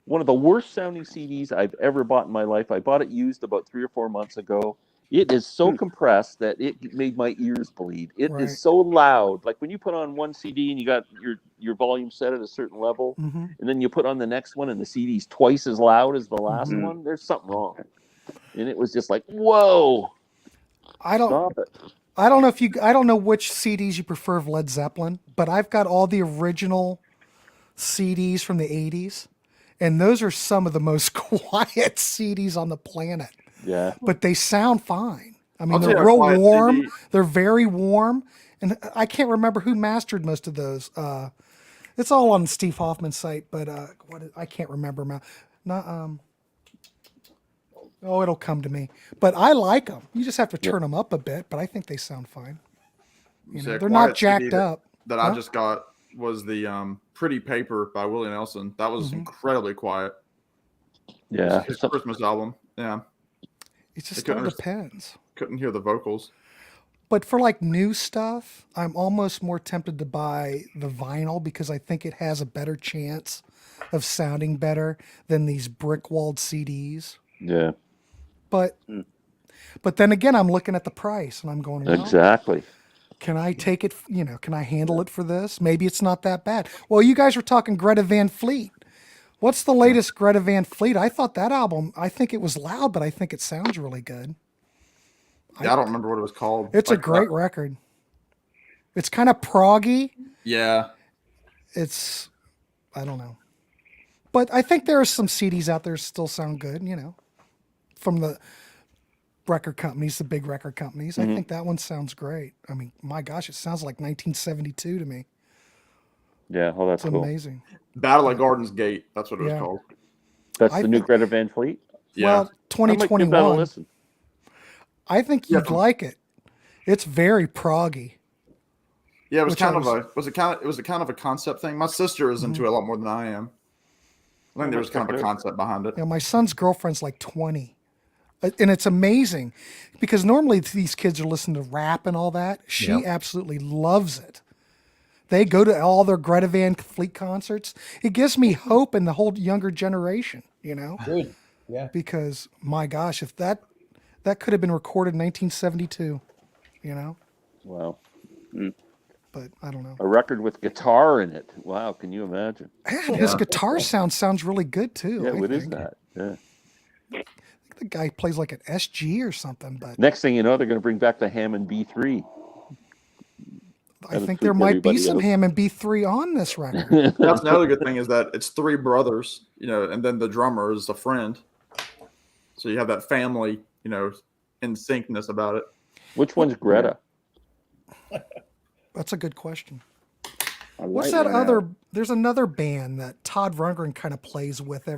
One of the worst sounding CDs I've ever bought in my life. I bought it used about 3 or 4 months ago. It is so compressed that it made my ears bleed. It is so loud. Like when you put on one CD and you got your volume set at a certain level, and then you put on the next one and the CD's twice as loud as the last one, there's something wrong. And it was just like, whoa. Stop it. I don't know which CDs you prefer of Led Zeppelin, but I've got all the original CDs from the 80s, and those are some of the most quiet CDs on the planet. Yeah. But they sound fine. I mean, they're real warm. CD. They're very warm. And I can't remember who mastered most of those. It's all on Steve Hoffman's site, but I can't remember. It'll come to me. But I like them. You just have to turn them up a bit, but I think they sound fine. They're not jacked up. That I just got was the Pretty Paper by Willie Nelson. That was incredibly quiet. Yeah. His Christmas album. Yeah. It just all depends. Couldn't hear the vocals. But for like new stuff, I'm almost more tempted to buy the vinyl because I think it has a better chance of sounding better than these brick-walled CDs. Yeah. But then again, I'm looking at the price and I'm going, well, exactly. Can I take it? Can I handle it for this? Maybe it's not that bad. Well, you guys were talking Greta Van Fleet. What's the latest Greta Van Fleet? I thought that album, I think it was loud, but I think it sounds really good. Yeah, I don't remember what it was called. It's a great record. It's kind of proggy. Yeah. I don't know. But I think there are some CDs out there still sound good, from the record companies, the big record companies. I think that one sounds great. I mean, my gosh, it sounds like 1972 to me. Yeah, well, that's cool. Amazing. Battle at Gardens Gate. That's what it was called. That's the new Greta Van Fleet? Yeah. Well, 2021. I think you'd like it. It's very proggy. Yeah, it was kind of a concept thing. My sister is into it a lot more than I am. I think there was kind of a concept behind it. Yeah, my son's girlfriend's like 20. And it's amazing because normally these kids are listening to rap and all that. She absolutely loves it. They go to all their Greta Van Fleet concerts. It gives me hope in the whole younger generation, Good. Yeah. Because my gosh, if that could have been recorded in 1972, Wow. But I don't know. A record with guitar in it. Wow, can you imagine? And his guitar sounds really good too. Yeah, what is that? Yeah. I think the guy plays like an SG or something, but next thing you know, they're going to bring back the Hammond B3. I think there might be some Hammond B3 on this record. That's another good thing is that it's three brothers, and then the drummer is a friend. So you have that family, in syncness about it. Which one's Greta? That's a good question. What's that other? There's another band that Todd Rundgren kind of plays with.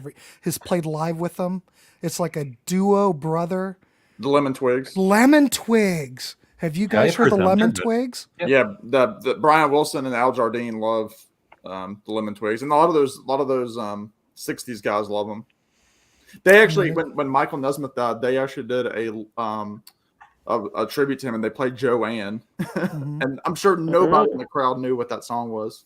Has played live with them. It's like a duo brother. The Lemon Twigs. Lemon Twigs. Have you guys heard the Lemon Twigs? Yeah, the Brian Wilson and Al Jardine love the Lemon Twigs, and a lot of those '60s guys love them. They actually, when Michael Nesmith died, they actually did a tribute to him, and they played Joanne, and I'm sure nobody in the crowd knew what that song was.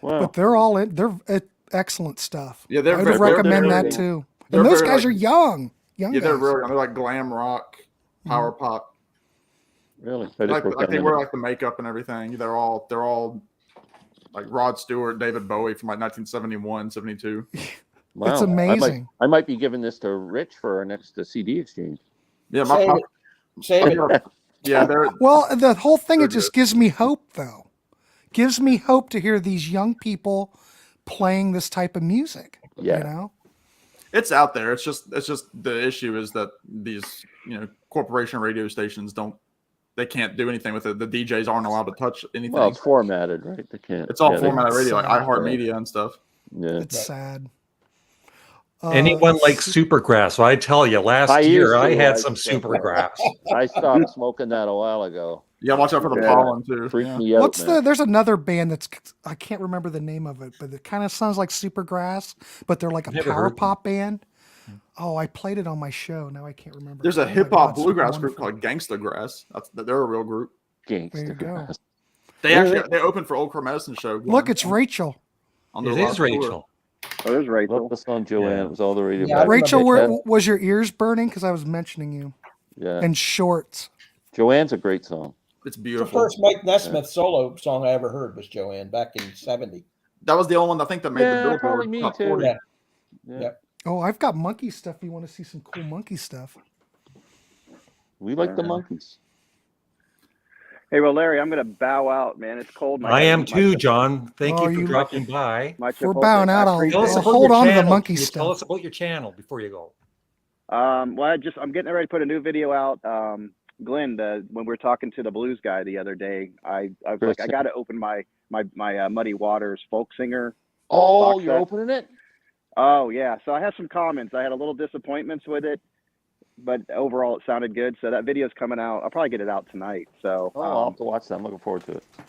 Wow. But they're excellent stuff. Yeah, I would recommend that too. And those guys are young. Yeah, they're really young. They're like glam rock, power pop. Really? Like they wear like the makeup and everything. They're all like Rod Stewart, David Bowie from like 1971, 72. Wow. It's amazing. I might be giving this to Rich for our next CD exchange. Yeah, Save it. Yeah, they're well. The whole thing, it just gives me hope, though. Gives me hope to hear these young people playing this type of music. Yeah. You know, it's out there. It's just the issue is that these corporation radio stations they can't do anything with it. The DJs aren't allowed to touch anything. Well, it's formatted, right? They can't. It's all formatted radio, like iHeartMedia and stuff. Yeah, it's sad. Anyone like Supergrass? So I tell you, last year I had some Supergrass. I stopped smoking that a while ago. Yeah, watch out for the pollen too. Freaked me out, There's another band I can't remember the name of it, but it kind of sounds like Supergrass, but they're like a power pop band. Oh, I played it on my show. Now I can't remember. There's a hip hop bluegrass group called Gangsta Grass. They're a real group. Gangsta Grass. They opened for Old Crow Medicine Show. Look, it's Rachel. It is Rachel. Oh, there's Rachel. Love the song Joanne. It was all the radio. Yeah, Rachel, was your ears burning? Because I was mentioning you. Yeah. And Shorts. Joanne's a great song. It's beautiful. The first Mike Nesmith solo song I ever heard was Joanne back in '70. That was the only one I think that made the Billboard probably me top too. 40. Yeah. Oh, I've got monkey stuff. You want to see some cool monkey stuff? We like the monkeys. Hey, well, Larry, I'm going to bow out, man. It's cold. I am too, John. Thank you for dropping by. We're bowing out. I'll hold on to the monkey stuff. Tell us about your channel before you go. Well, I'm getting ready to put a new video out. Glenn, when we were talking to the blues guy the other day, I was like, I got to open my Muddy Waters folk singer. Oh, you're opening it? Oh, yeah. So I had some comments. I had a little disappointments with it, but overall it sounded good. So that video's coming out. I'll probably get it out tonight. So I'll have to watch that. I'm looking forward to it. So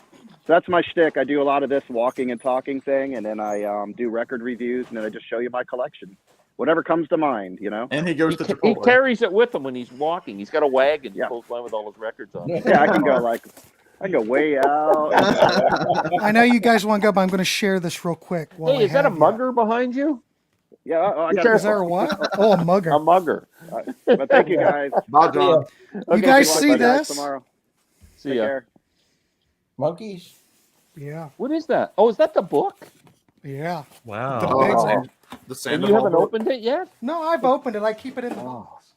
that's my shtick. I do a lot of this walking and talking thing, and then I do record reviews, and then I just show you my collection. Whatever comes to mind, And he goes to Chipotle. He carries it with him when he's walking. He's got a wagon. He pulls one with all his records on. Yeah, I can go way out. I know you guys want to go, but I'm going to share this real quick. Hey, is that a mugger behind you? Yeah. Is there a what? Oh, a mugger. A mugger. But thank you guys. Bye, John. You guys see this? Tomorrow. See ya. Monkeys. Yeah. What is that? Oh, is that the book? Yeah. Wow. And you haven't opened it yet? No, I've opened it. I keep it in the box.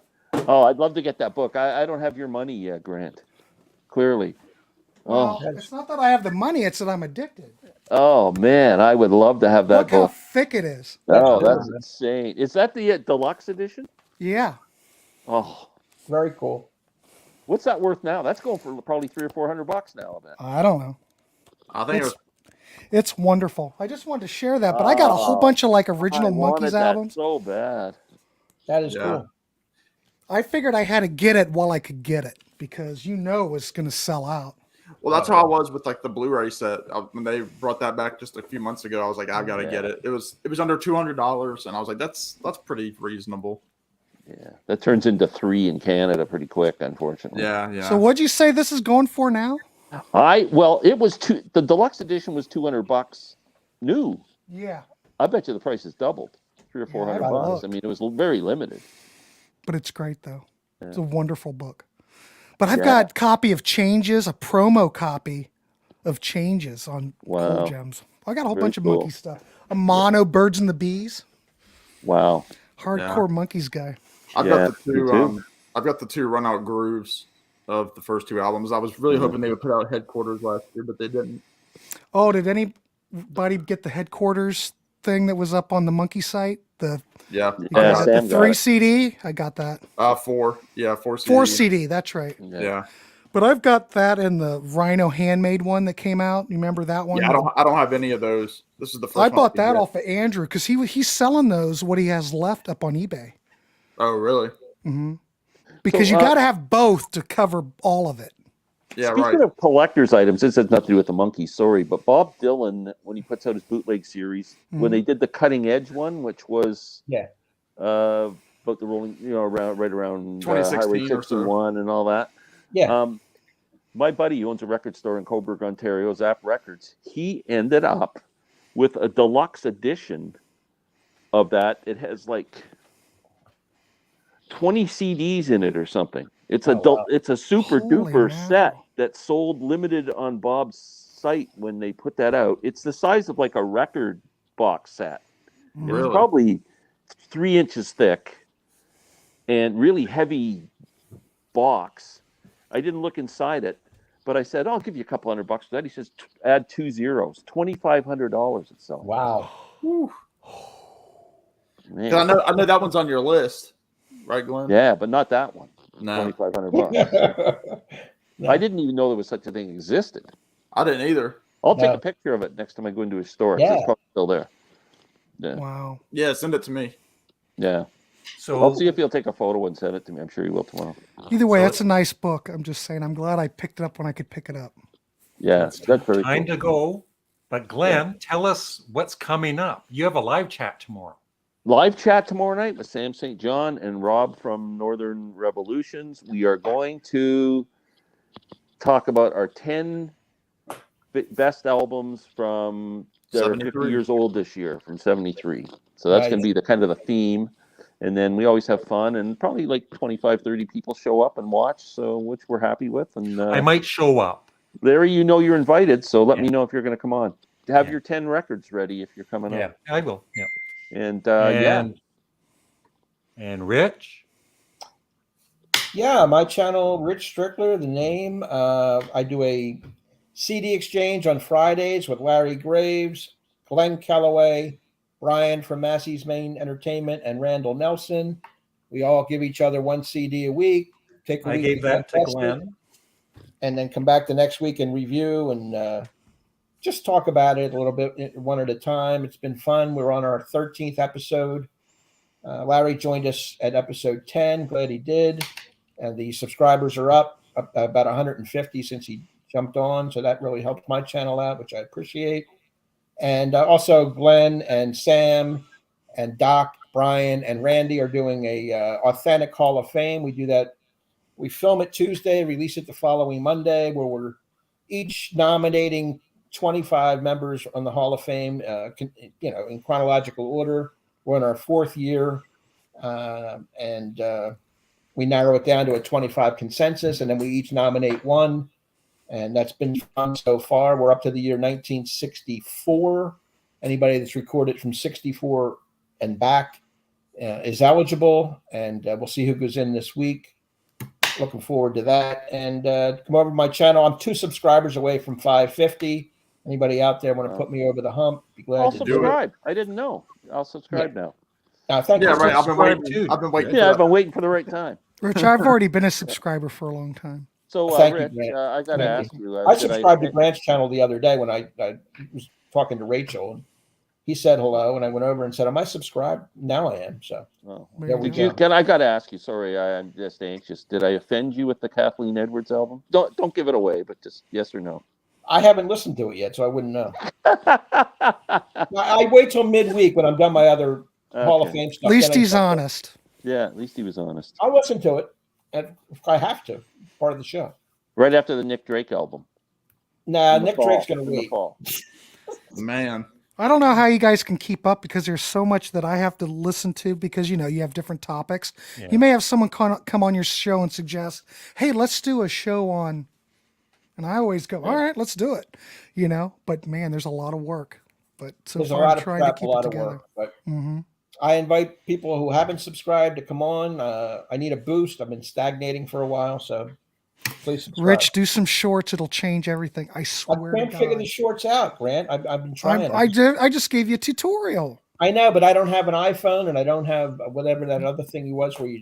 Oh, I'd love to get that book. I don't have your money yet, Grant. Clearly. Well, it's not that I have the money; it's that I'm addicted. Oh man, I would love to have that Look book. how thick it is. Oh, that's insane. Is that the deluxe edition? Yeah. Oh, very cool. What's that worth now? That's going for probably $300 or $400 now. I bet. I don't know. I think it's wonderful. I just wanted to share that, but I got a whole bunch of like original Monkeys albums. So bad. That is cool. I figured I had to get it while I could get it because it was going to sell out. Well, that's how I was with like the Blu-ray set. When they brought that back just a few months ago, I was like, I've got to get it. It was under $200, and I was like, that's pretty reasonable. Yeah, that turns into 3 in Canada pretty quick, unfortunately. Yeah. So what'd you say this is going for now? It was the deluxe edition was $200 new. Yeah. I bet you the price has doubled, $300 or $400. I mean, it was very limited. But it's great though. Yeah. It's a wonderful book. But I've got a copy of Changes, a promo copy of Changes on Cool Gems. I got a whole bunch of monkey stuff. A mono Birds and the Bees. Wow. Hardcore monkeys guy. I've got the two Run Out Grooves of the first 2 albums. I was really hoping they would put out Headquarters last year, but they didn't. Oh, did anybody get the Headquarters thing that was up on the monkey site? The 3 CD? I got that. 4. Yeah, 4 CD. 4 CD, that's right. Yeah. But I've got that and the Rhino handmade one that came out. You remember that one? Yeah, I don't have any of those. This is the first I one bought can that get. off of Andrew because he's selling those what he has left up on eBay. Oh, really? Mm-hmm. Because So, you got to have both to cover all of it. Yeah, Speaking right. of collector's items, this has nothing to do with the monkey, sorry, but Bob Dylan, when he puts out his bootleg series, when they did the Cutting Edge one, which was about the rolling, right around 2016 Highway or so. 61 and all that. Yeah. My buddy who owns a record store in Coburg, Ontario, Zap Records, he ended up with a deluxe edition of that. It has like 20 CDs in it or something. It's it's a super duper set that sold limited on Bob's site when they put that out. It's the size of like a record box set. Really? It's probably 3 inches thick and really heavy box. I didn't look inside it, but I said, I'll give you a couple $100 for that. He says, add 2 zeros, $2,500 itself. Wow. Man. I know that one's on your list, right, Glenn? Yeah, but not that one. No. $2,500. I didn't even know there was such a thing existed. I didn't either. I'll take a picture of it next time I go into his store. Yeah. It's probably still there. Yeah. Wow. Yeah, send it to me. Yeah. So I'll see if he'll take a photo and send it to me. I'm sure he will tomorrow. Either way, that's a nice book. I'm just saying, I'm glad I picked it up when I could pick it up. Yeah, that's very time cool. to go. But Glenn, tell us what's coming up. You have a live chat tomorrow. Live chat tomorrow night with Sam St. John and Rob from Northern Revolutions. We are going to talk about our 10 best albums from that are 50 years old this year, from 73. So that's going to be the kind of the theme. And then we always have fun, and probably like 25, 30 people show up and watch, so which we're happy with. And I might show up. Larry, you're invited, so let me know if you're going to come on. Have your 10 records ready if you're coming on. Yeah, I will. Yeah. And Rich? Yeah, my channel, Rich Strickler, the name. I do a CD exchange on Fridays with Larry Graves, Glenn Calloway, Brian from Massey's Main Entertainment, and Randall Nelson. We all give each other one CD a week. Take a I week gave that to test Glenn. it, and then come back the next week and review and just talk about it a little bit, one at a time. It's been fun. We're on our 13th episode. Larry joined us at episode 10. Glad he did. And the subscribers are up about 150 since he jumped on. So that really helped my channel out, which I appreciate. And also Glenn and Sam and Doc, Brian, and Randy are doing a authentic Hall of Fame. We do that. We film it Tuesday, release it the following Monday, where we're each nominating 25 members on the Hall of Fame, in chronological order. We're in our 4th year, and we narrow it down to a 25 consensus, and then we each nominate one, and that's been fun so far. We're up to the year 1964. Anybody that's recorded from 64 and back is eligible, and we'll see who goes in this week. Looking forward to that. And come over to my channel. I'm 2 subscribers away from 550. Anybody out there want to put me over the hump? Be glad I'll to subscribe. I didn't know. I'll subscribe now. Thank you. Right. I've been waiting. Too. I've been waiting. Yeah, I've been waiting for the right time. Rich, I've already been a subscriber for a long time. So, Thank you, Rich, Grant. I got to ask you. I subscribed to Grant's channel the other day when I was talking to Rachel. And he said hello, and I went over and said, "Am I subscribed?" Now I am. So there we go. I got to ask you. Sorry, I'm just anxious. Did I offend you with the Kathleen Edwards album? Don't give it away, but just yes or no. I haven't listened to it yet, so I wouldn't know. I wait till midweek when I'm done my other Hall of Fame stuff. At least he's honest. Yeah, at least he was honest. I'll listen to it if I have to. Part of the show. Right after the Nick Drake album. Nah, Nick Drake's going to wait. Man. I don't know how you guys can keep up because there's so much that I have to listen to because, you have different topics. Yeah. You may have someone come on your show and suggest, hey, let's do a show on, and I always go, all right, let's do it, but man, there's a lot of work, but so there's far I'm trying to keep it together. Work, but I invite people who haven't subscribed to come on. I need a boost. I've been stagnating for a while, so please subscribe. Rich, do some shorts. It'll change everything. I swear. I can't figure the shorts out, Grant. I've been trying. I just gave you a tutorial. I know, but I don't have an iPhone, and I don't have whatever that other thing was where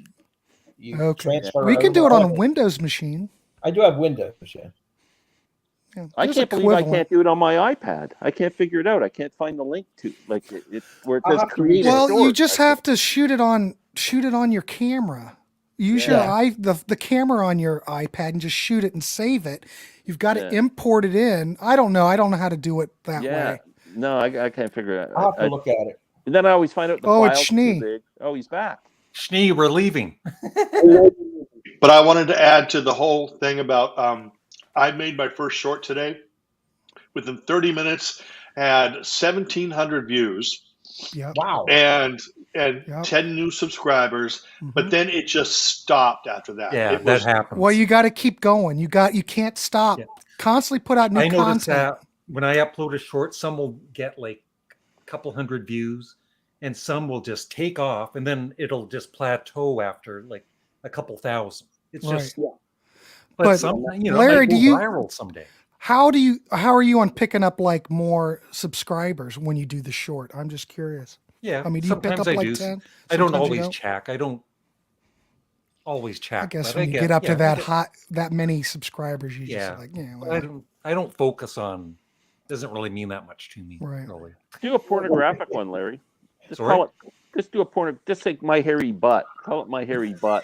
you transfer. We can do it on a Windows machine. I do have Windows, yeah. Yeah, I there's can't believe I equivalent. can't do it on my iPad. I can't figure it out. I can't find the link to like it where it I'll says have to create a Well, short. you just have to shoot it on your camera. Use Yeah. the camera on your iPad and just shoot it and save it. You've got to Yeah. import it in. I don't know how to do it that Yeah. way. No, I can't figure it I'll out. have to look at it. And then I always find out the Oh, it's file's too Schnee. big. Oh, he's back. Schnee, we're leaving. But I wanted to add to the whole thing about I made my first short today. Within 30 minutes, had 1,700 views Yep. Wow. and Yep. 10 new subscribers. Mhm. But then it just stopped after that. Yeah, It that was, happens. Well, you got to keep going. You can't stop. Yeah. Constantly put out new I noticed content. that when I upload a short, some will get like a couple hundred views, and some will just take off, and then it'll just plateau after like a couple thousand. It's just, Right. but, But, some, Larry, it might do go you- viral someday. How are you on picking up like more subscribers when you do the short? I'm just curious. Yeah, I mean, do you pick sometimes up I like do. 10? I don't Sometimes you always don't? check. I don't always check. I guess but when you get up to I that get- that many subscribers, you Yeah. just like, yeah, but well, I don't focus on. Doesn't really mean that much to me. Right. Really. Do a pornographic one, Larry. Just Sorry? call it. Just do a porno. Just say my hairy butt. Call it my hairy butt.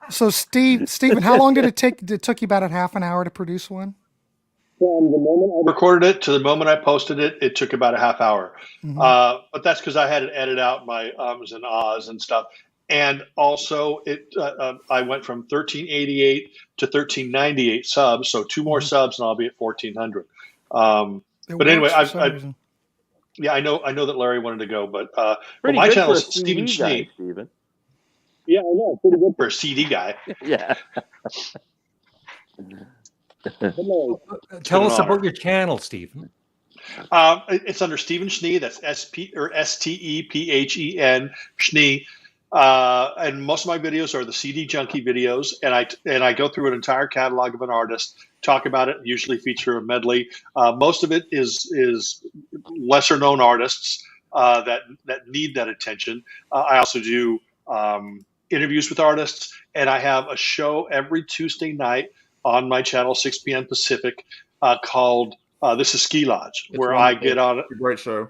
So Stephen, how long did it take? It took you about a half an hour to produce one? from the moment I recorded it to the moment I posted it, it took about a half hour. Mhm. But that's because I had to edit out my ums and ahs and stuff. And also, I went from 1388 to 1398 subs, so 2 more subs, and I'll be at 1400. It But anyway, works for some reason. Yeah, I know that Larry wanted to go, but Pretty my good channel for a is Stephen CD guy, Schnee. Stephen. Yeah, I know, pretty good for a CD guy. Yeah. Tell an us honor. about your channel, Stephen. It's under Stephen Schnee. That's STEPHEN Schnee. And most of my videos are the CD Junkie videos, and I go through an entire catalog of an artist, talk about it, usually feature a medley. Most of it is lesser known artists that need that attention. I also do interviews with artists, and I have a show every Tuesday night on my channel, 6 p.m. Pacific, called This is Ski Lodge, It's where I wonderful. get on It's a great show.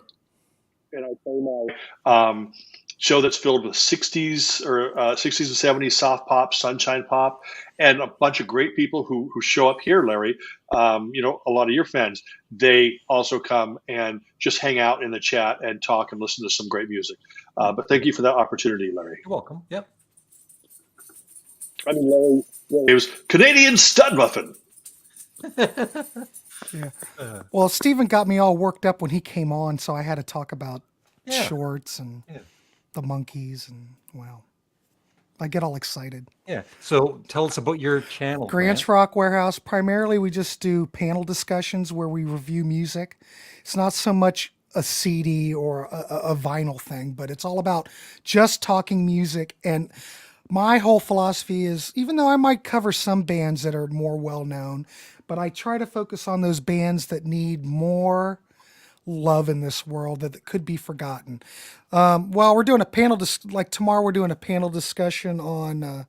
and I play my show that's filled with 60s or 60s and 70s soft pop, sunshine pop, and a bunch of great people who show up here, Larry. A lot of your fans, they also come and just hang out in the chat and talk and listen to some great music. But thank you for that opportunity, Larry. You're welcome. Yep. I mean, Larry, it was Canadian Studmuffin. Yeah. Well, Stephen got me all worked up when he came on, so I had to talk about Yeah. shorts and the monkeys, and well, I get all excited. Yeah. So tell us about your channel. Grant's Rock Warehouse. Primarily, we just do panel discussions where we review music. It's not so much a CD or a vinyl thing, but it's all about just talking music. And my whole philosophy is, even though I might cover some bands that are more well known, but I try to focus on those bands that need more love in this world that could be forgotten. Well, we're doing a panel, like tomorrow, we're doing a panel discussion on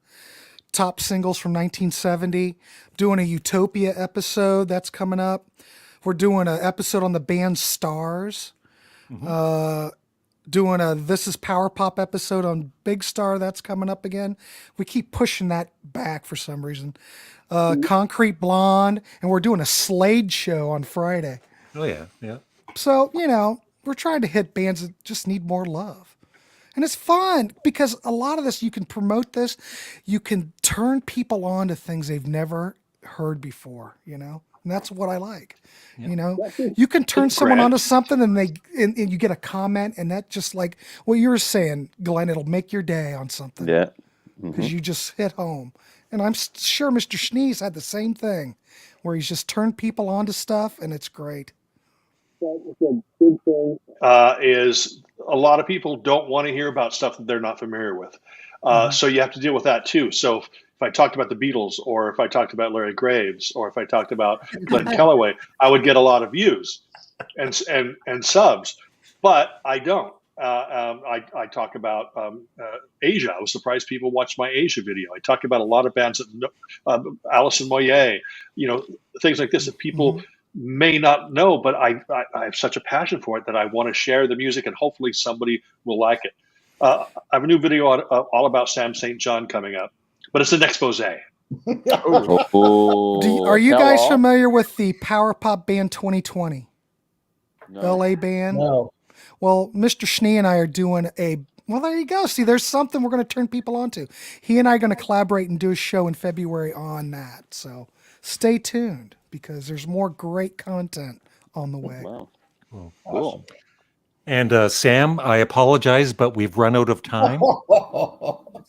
top singles from 1970. Doing a Utopia episode that's coming up. We're doing an episode on the band Stars. Doing a This Is Power Pop episode on Big Star that's coming up again. We keep pushing that back for some reason. Concrete Blonde, and we're doing a Slade show on Friday. Oh yeah, yeah. So, we're trying to hit bands that just need more love. And it's fun because a lot of this, you can promote this. You can turn people on to things they've never heard before, And that's what I like. You can turn someone onto something and and you get a comment, and that just like what you were saying, Glenn, it'll make your day on something. Yeah. Because you just hit home. And I'm sure Mr. Schnee's had the same thing where he's just turned people onto stuff, and it's great. Is a lot of people don't want to hear about stuff that they're not familiar with. So you have to deal with that too. So if I talked about the Beatles, or if I talked about Larry Graves, or if I talked about Glenn Kellaway, I would get a lot of views and subs, but I don't. I talk about Asia. I was surprised people watched my Asia video. I talk about a lot of bands that Alison Moyet, things like this that people may not know, but I have such a passion for it that I want to share the music, and hopefully somebody will like it. I have a new video all about Sam St. John coming up, but it's an expose. Are you guys familiar with the Power Pop Band 2020? No. LA band? No. Well, Mr. Schnee and I are doing well, there you go. See, there's something we're going to turn people on to. He and I are going to collaborate and do a show in February on that. So stay tuned because there's more great content on the way. Wow. Cool. Cool. And Sam, I apologize, but we've run out of time.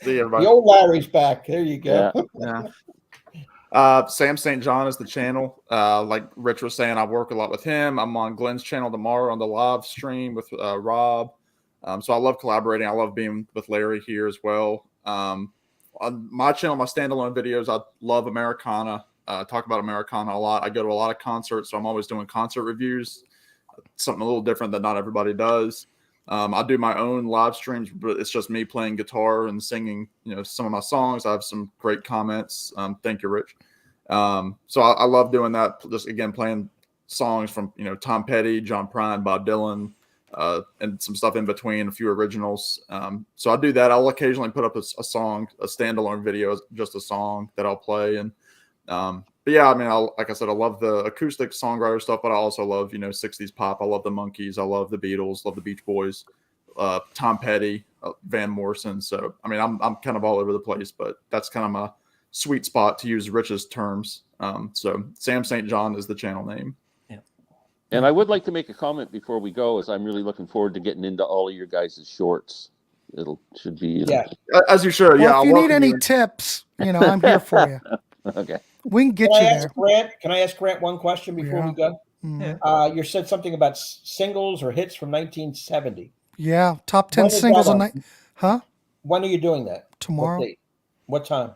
See everybody. The old Larry's back. There you go. Yeah. Sam St. John is the channel. Like Rich was saying, I work a lot with him. I'm on Glenn's channel tomorrow on the live stream with Rob. So I love collaborating. I love being with Larry here as well. On my channel, my standalone videos, I love Americana. Talk about Americana a lot. I go to a lot of concerts, so I'm always doing concert reviews. Something a little different that not everybody does. I do my own live streams, but it's just me playing guitar and singing, some of my songs. I have some great comments. Thank you, Rich. So I love doing that. Just again, playing songs from, Tom Petty, John Prine, Bob Dylan, and some stuff in between, a few originals. So I do that. I'll occasionally put up a song, a standalone video, just a song that I'll play. And, but yeah, I mean, like I said, I love the acoustic songwriter stuff, but I also love, 60s pop. I love the Monkees. I love the Beatles, love the Beach Boys, Tom Petty, Van Morrison. So, I mean, I'm kind of all over the place, but that's kind of my sweet spot, to use Rich's terms. So Sam St. John is the channel name. Yeah. And I would like to make a comment before we go, as I'm really looking forward to getting into all of your guys' shorts. Should be. As you should. Well, yeah. If you need any tips, I'm here for you. Okay. We can get you there. Can I ask Grant one question before we go? Mm-hmm. You said something about singles or hits from 1970. Yeah, top 10 singles on night. Huh? When are you doing that? Tomorrow. What time?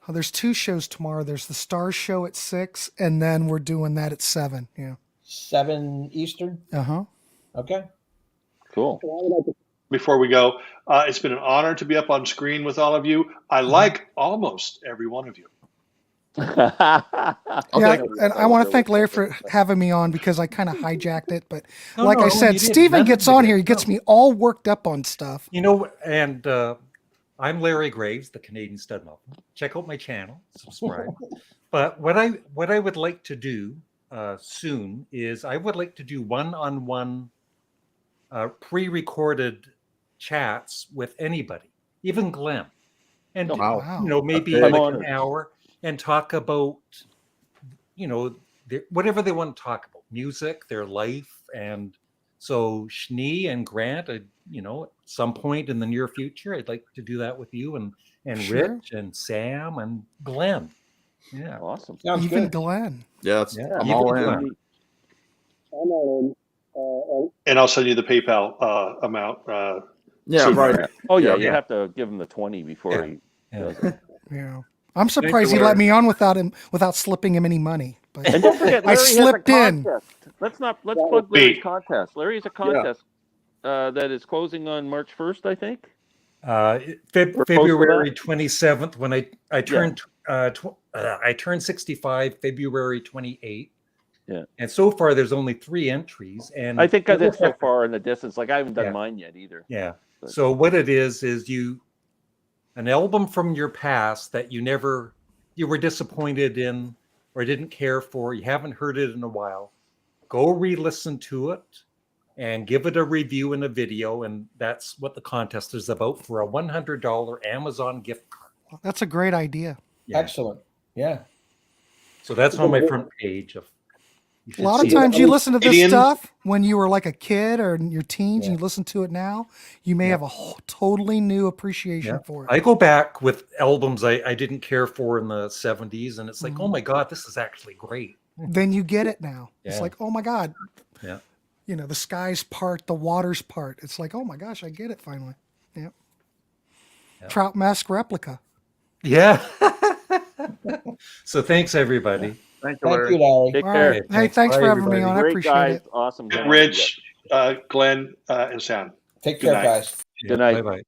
There's 2 shows tomorrow. There's the Stars show at 6, and then we're doing that at 7. Yeah. 7 Eastern. Okay. Cool. Before we go, it's been an honor to be up on screen with all of you. I like almost every one of you. Yeah, and I want to thank Larry for having me on because I kind of hijacked it. But I said, Steven gets on here. He gets me all worked up on stuff. And I'm Larry Graves, the Canadian Studmuffin. Check out my channel, subscribe. But what I would like to do soon is I would like to do one-on-one pre-recorded chats with anybody, even Glenn, and maybe like an hour, and talk about whatever they want to talk about, music, their life. And so Schnee and Grant, at some point in the near future, I'd like to do that with you and Rich and Sam and Glenn. Yeah, awesome. Even Glenn. Yeah, I'm all in. I'm all in. And I'll send you the PayPal amount. Right. Oh yeah, you have to give him the 20 before he does it. Yeah, I'm surprised he let me on without slipping him any money. But and don't forget, Larry I slipped in. Let's plug Larry's contest. Larry has a contest that is closing on March 1st, I think. February 27th, when I turned I turned 65. February 28th. Yeah. And so far, there's only 3 entries, and I think because it's so far in the distance, like I haven't done mine yet either. Yeah. But. So what it is an album from your past that you were disappointed in or didn't care for, you haven't heard it in a while. Go re-listen to it and give it a review and a video, and that's what the contest is about, for a $100 Amazon gift card. Well, that's a great idea. Yeah. Excellent. Yeah. So that's on my front page of. A lot of times you listen to this stuff when you were like a kid or in your teens, and you listen to it now, you may have a totally new appreciation for it. I go back with albums I didn't care for in the 70s, and it's like, oh my God, this is actually great. Then you get it now. Yeah. It's like, oh my God. Yeah. The skies part, the waters part. It's like, oh my gosh, I get it finally. Yeah. Trout mask replica. Yeah. So thanks, everybody. Thank you, Larry. Larry. Take care. Hey, thanks for having me on. I appreciate it. Awesome. Rich. Glenn, and Sam. Take Good care, night. guys. Good night. Bye bye.